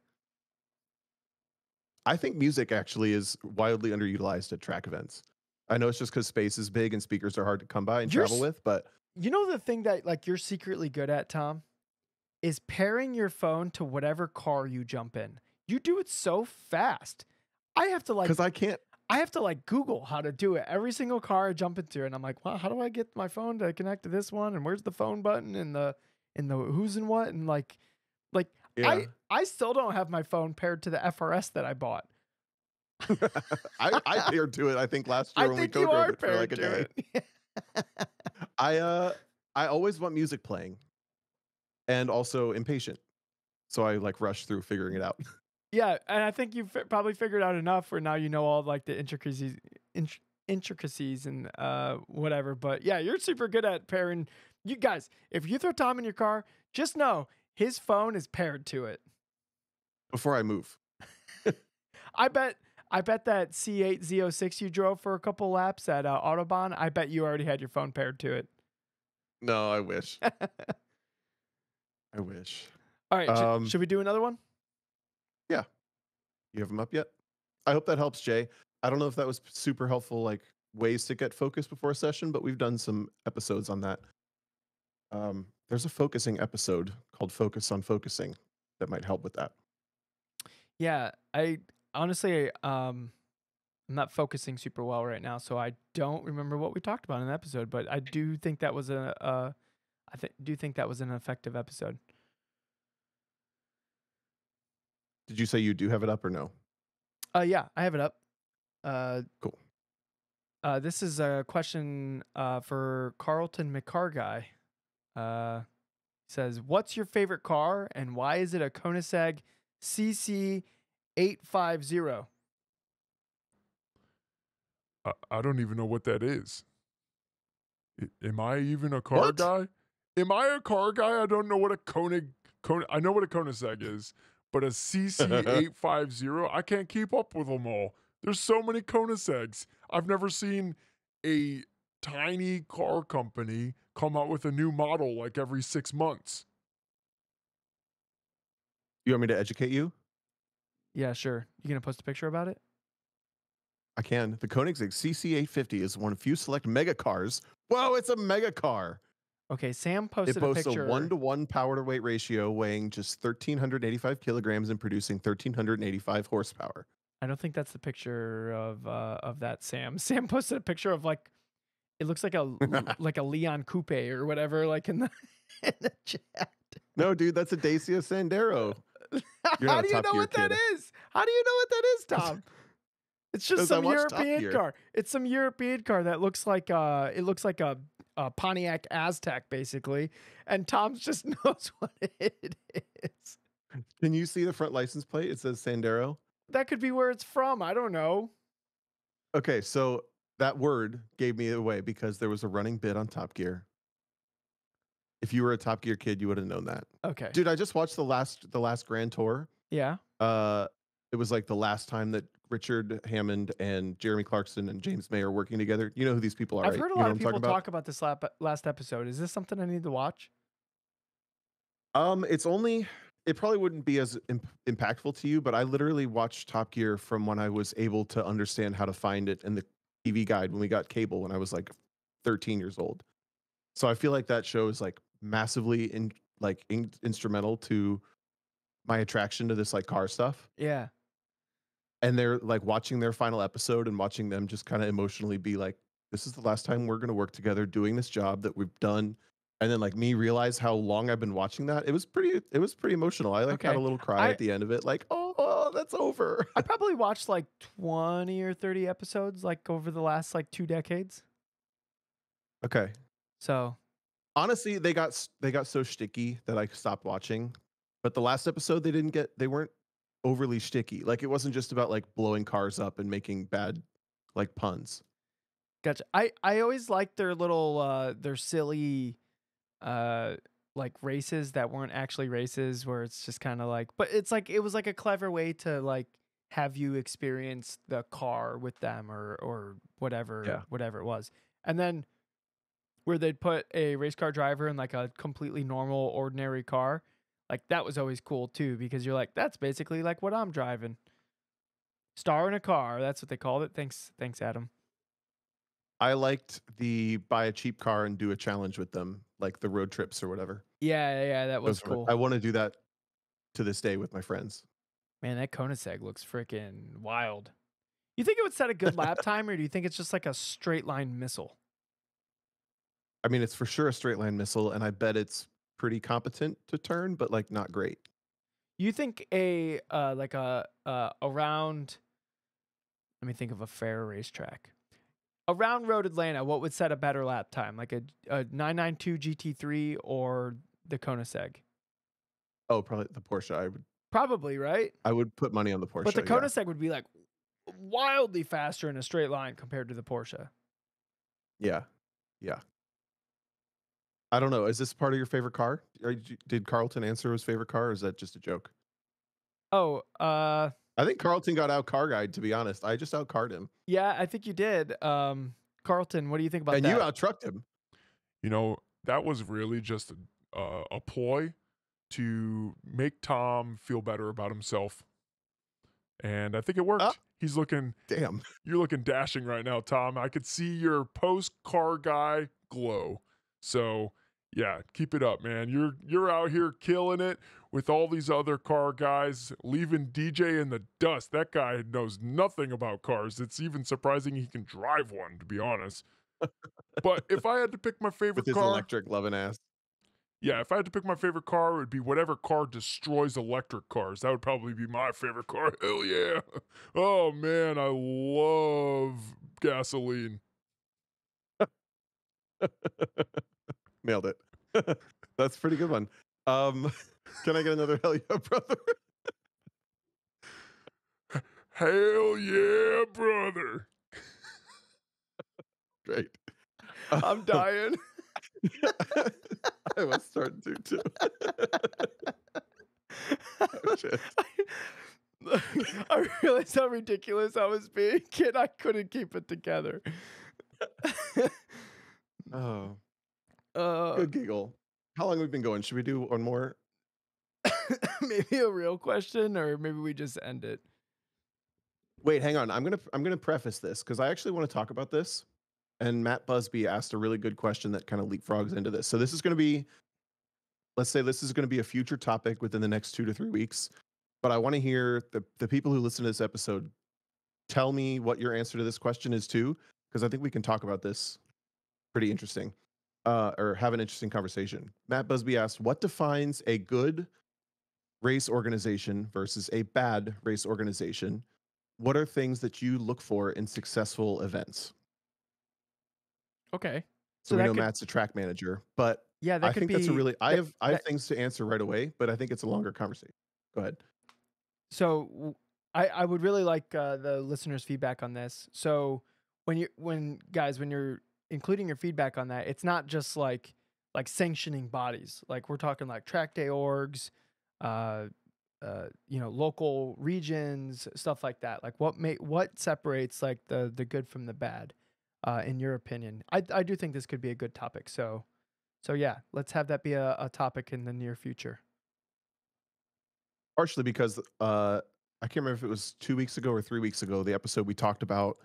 I think music actually is wildly underutilized at track events. I know it's just because space is big and speakers are hard to come by and travel with, but you know the thing that like you're secretly good at, Tom, is pairing your phone to whatever car you jump in. You do it so fast. I have to because I can't. I have to like Google how to do it. Every single car I jump into, and I'm like, well, how do I get my phone to connect to this one? And where's the phone button and the who's and what? And like Yeah. I still don't have my phone paired to the FRS that I bought. I paired to it, I think, last year when we co-drove it for like a day. I always want music playing and also impatient. So I like rush through figuring it out. Yeah, and I think you've probably figured out enough where now you know all like the intricacies and whatever. But yeah, you're super good at pairing. You guys, if you throw Tom in your car, just know his phone is paired to it. Before I move. I bet that C8 Z06 you drove for a couple laps at Autobahn, I bet you already had your phone paired to it. No, I wish. I wish. All right, should we do another one? Yeah. You have them up yet? I hope that helps, Jay. I don't know if that was super helpful, like ways to get focused before a session, but we've done some episodes on that. There's a focusing episode called Focus on Focusing that might help with that. Yeah, I honestly, I'm not focusing super well right now, so I don't remember what we talked about in the episode, but I do think that was do think that was an effective episode. Did you say you do have it up or no? Yeah, I have it up. Cool. This is a question for Carlton McCarguy. Says, what's your favorite car and why is it a Koenigsegg CC850? I don't even know what that is. Am I even a car guy? Am I a car guy? I don't know what a I know what a Koenigsegg is, but a CC850, I can't keep up with them all. There's so many Koenigsegg's. I've never seen a tiny car company come out with a new model like every 6 months. You want me to educate you? Yeah, sure. You gonna post a picture about it? I can. The Koenigsegg CC850 is one of few select mega cars. Whoa, it's a mega car. Okay, Sam posted a picture. It boasts a 1-to-1 power to weight ratio, weighing just 1,385 kilograms and producing 1,385 horsepower. I don't think that's the picture of that Sam. Sam posted a picture of like, it looks like a like a Leon Coupe or whatever, like in the chat. No, dude, that's a Dacia Sandero. How do you know what that is? How do you know what that is, Tom? It's just some European car. It's some European car that looks like it looks like a Pontiac Aztec basically, and Tom just knows what it is. Can you see the front license plate? It says Sandero. That could be where it's from. I don't know. Okay, so that word gave me away because there was a running bit on Top Gear. If you were a Top Gear kid, you would have known that. Okay. Dude, I just watched the last Grand Tour. Yeah. It was like the last time that Richard Hammond and Jeremy Clarkson and James May are working together. You know who these people are, I've right? heard a lot of people talk about this last episode. Is this something I need to watch? It probably wouldn't be as impactful to you, but I literally watched Top Gear from when I was able to understand how to find it in the TV guide when we got cable when I was like 13 years old. So I feel like that show is like massively instrumental to my attraction to this like car stuff. Yeah. And they're like watching their final episode and watching them just kind of emotionally be like, this is the last time we're going to work together doing this job that we've done. And then like me realize how long I've been watching that. It was pretty emotional. I had a little cry at the end of it. Like, oh, oh, that's over. I probably watched like 20 or 30 episodes like over the last like 2 decades. Okay. So Honestly, they got so shticky that I stopped watching. But the last episode, they weren't overly shticky. Like it wasn't just about like blowing cars up and making bad like puns. gotcha. I always liked their little their silly like races that weren't actually races, where it's just kind of like, but it's like it was like a clever way to like have you experience the car with them or whatever it was. And then where they'd put a race car driver in like a completely normal ordinary car, like that was always cool too, because you're like, that's basically like what I'm driving. Star in a car, that's what they called it. Thanks Adam. I liked the buy a cheap car and do a challenge with them, like the road trips or whatever. Yeah, that was Those were cool. I want to do that to this day with my friends. Man, that Koenigsegg looks freaking wild. You think it would set a good lap time, or do you think it's just like a straight line missile? I mean, it's for sure a straight line missile, and I bet it's pretty competent to turn, but like not great. You think a like a around, let me think of a fair racetrack. Around Road Atlanta, what would set a better lap time? Like a 992 GT3 or the Koenigsegg? Oh, probably the Porsche. Probably, right? I would put money on the Porsche. But the Koenigsegg would be like wildly faster in a straight line compared to the Porsche. Yeah. I don't know. Is this part of your favorite car? Did Carlton answer his favorite car, or is that just a joke? Oh, I think Carlton got out car guide, to be honest. I just outcarred him. yeah, I think you did. Carlton, what do you think about that? And you out-trucked him. You know, that was really just a ploy to make Tom feel better about himself. And I think it worked. He's looking... Damn. You're looking dashing right now, Tom. I could see your post-car guy glow. So, yeah, keep it up, man. You're out here killing it with all these other car guys, leaving DJ in the dust. That guy knows nothing about cars. It's even surprising he can drive one, to be honest. But if I had to pick my favorite with his car... electric loving ass. Yeah, if I had to pick my favorite car, it would be whatever car destroys electric cars. That would probably be my favorite car. Hell yeah. Oh, man, I love gasoline. Nailed it. That's a pretty good one. Can I get another hell yeah, brother? Hell yeah, brother. Great. I'm dying. I was starting to too. Oh, shit. I realized how ridiculous I was being, kid. I couldn't keep it together. Oh. Good giggle. How long have we been going? Should we do one more? Maybe a real question, or maybe we just end it. Wait, hang on. I'm gonna preface this because I actually want to talk about this. And Matt Busby asked a really good question that kind of leapfrogs into this. So this is going to be, let's say this is going to be a future topic within the next 2 to 3 weeks. But I want to hear the people who listen to this episode tell me what your answer to this question is too, because I think we can talk about this pretty interesting, or have an interesting conversation. Matt Busby asked, what defines a good race organization versus a bad race organization? What are things that you look for in successful events? Okay. So we know Matt's a track manager, but yeah, I think that's a really, I have things to answer right away, but I think it's a longer conversation. Go ahead. So I would really like the listeners' feedback on this. So when you're including your feedback on that, it's not just like sanctioning bodies. Like we're talking like track day orgs, local regions, stuff like that. Like what separates like the good from the bad, in your opinion? I do think this could be a good topic. So yeah, let's have that be a topic in the near future. Partially because I can't remember if it was 2 weeks ago or 3 weeks ago, the episode we talked about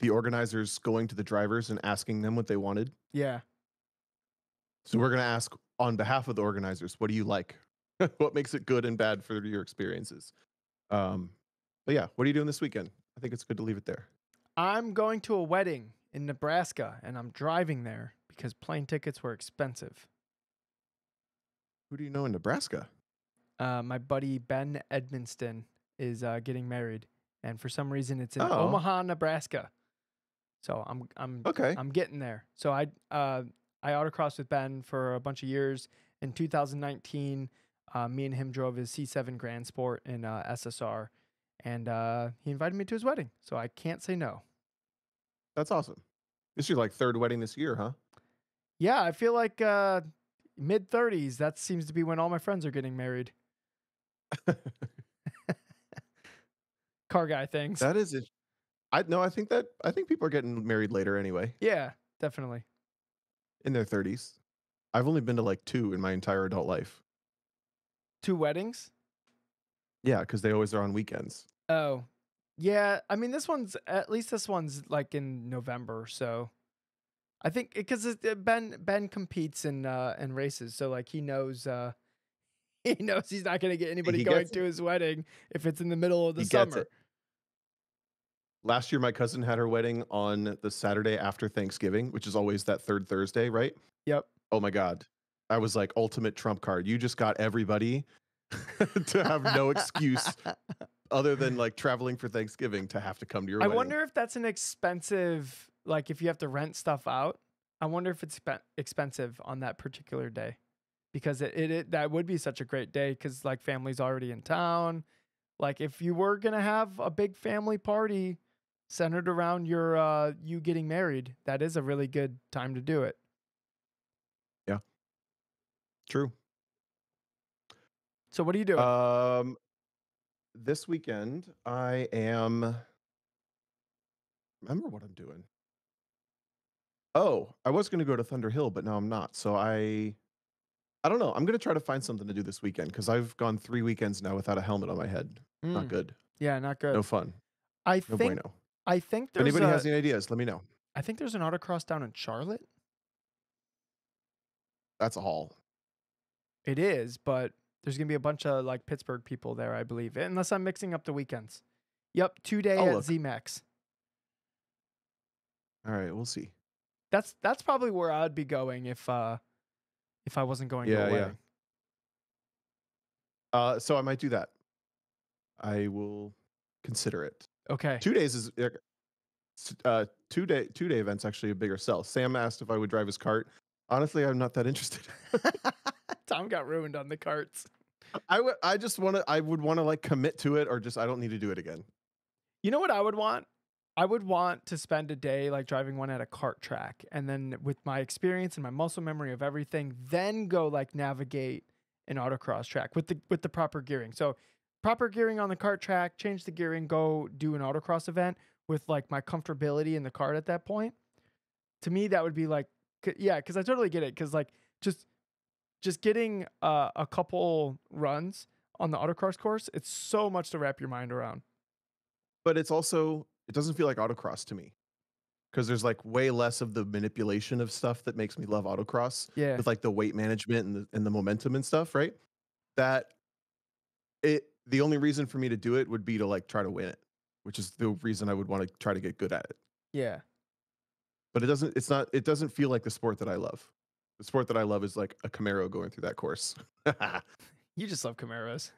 the organizers going to the drivers and asking them what they wanted. Yeah. So we're going to ask on behalf of the organizers, what do you like? What makes it good and bad for your experiences? But yeah, what are you doing this weekend? I think it's good to leave it there. I'm going to a wedding in Nebraska, and I'm driving there because plane tickets were expensive. Who do you know in Nebraska? My buddy Ben Edmonston, is getting married, and for some reason it's in Oh. Omaha, Nebraska. So Okay. I'm getting there. So I autocrossed with Ben for a bunch of years. In 2019, me and him drove his C7 Grand Sport in SSR, and he invited me to his wedding. So I can't say no. That's awesome. This is your like third wedding this year, huh? Yeah, I feel like mid 30s. That seems to be when all my friends are getting married. Car guy things. That is it. I think people are getting married later anyway. Yeah, definitely. In their 30s. I've only been to like 2 in my entire adult life. 2 weddings? Yeah, because they always are on weekends. Oh, yeah. I mean, this one's like in November, so I think because Ben competes in races, so like he knows he's not gonna get anybody going to his wedding if it's in the middle of the summer. Last year, my cousin had her wedding on the Saturday after Thanksgiving, which is always that third Thursday, right? Yep. Oh my God. I was like, ultimate trump card. You just got everybody to have no excuse other than like traveling for Thanksgiving to have to come to your wedding. I wonder if that's an expensive, like if you have to rent stuff out, I wonder if it's expensive on that particular day, because it that would be such a great day because like family's already in town. Like if you were going to have a big family party centered around your you getting married, that is a really good time to do it. Yeah. True. So what are you doing? This weekend I am. Remember what I'm doing? Oh, I was going to go to Thunder Hill, but now I'm not. So I don't know. I'm going to try to find something to do this weekend because I've gone 3 weekends now without a helmet on my head. Not good. Yeah, not good. No fun. I No think bueno. I think If there's anybody has any ideas, let me know. I think there's an autocross down in Charlotte. That's a haul. It is, but there's going to be a bunch of like Pittsburgh people there, I believe, unless I'm mixing up the weekends. Yep, 2-day at ZMAX. All right, we'll see. That's probably where I'd be going if I wasn't going to a wedding. Yeah. So I might do that. I will consider it. Okay. 2 days is 2-day event's actually a bigger sell. Sam asked if I would drive his cart. Honestly, I'm not that interested. Tom got ruined on the carts. I would want to like commit to it, or just I don't need to do it again. You know what I would want? I would want to spend a day like driving one at a kart track, and then with my experience and my muscle memory of everything, then go like navigate an autocross track with the proper gearing. So proper gearing on the kart track, change the gearing, go do an autocross event with like my comfortability in the kart at that point. To me, that would be like, yeah, because I totally get it. Because like just getting a couple runs on the autocross course, it's so much to wrap your mind around. But it doesn't feel like autocross to me, because there's like way less of the manipulation of stuff that makes me love autocross. Yeah. With like the weight management and the momentum and stuff, right? The only reason for me to do it would be to like try to win it, which is the reason I would want to try to get good at it. Yeah. But it doesn't feel like the sport that I love. The sport that I love is like a Camaro going through that course. You just love Camaros.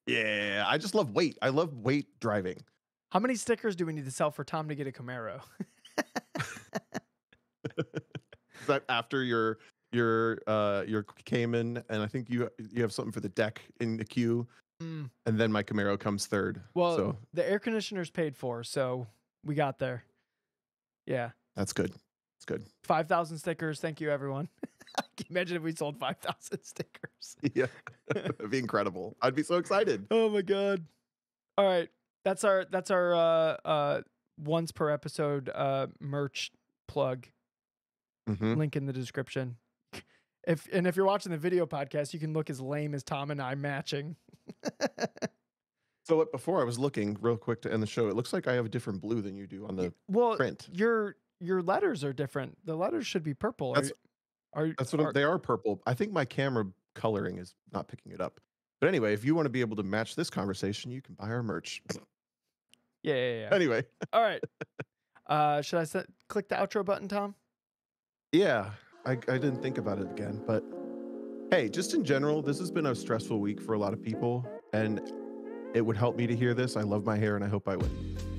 Yeah, I just love weight. I love weight driving. How many stickers do we need to sell for Tom to get a Camaro? Is that after your Cayman, and I think you have something for the deck in the queue, and then my Camaro comes third. Well, so the air conditioner's paid for, so we got there. Yeah, that's good. It's good. 5,000 stickers. Thank you, everyone. Can you imagine if we sold 5,000 stickers? Yeah, that'd be incredible. I'd be so excited. Oh my god! All right, that's our once per episode merch plug. Link in the description. If you're watching the video podcast, you can look as lame as Tom and I matching. So before I was looking real quick to end the show, it looks like I have a different blue than you do on the print. Your letters are different. The letters should be purple. They are purple. I think my camera coloring is not picking it up. But anyway, if you want to be able to match this conversation, you can buy our merch. Yeah. Anyway. All right. Should I click the outro button, Tom? Yeah. I didn't think about it again, but hey, just in general, this has been a stressful week for a lot of people. And It would help me to hear this. I love my hair and I hope I win.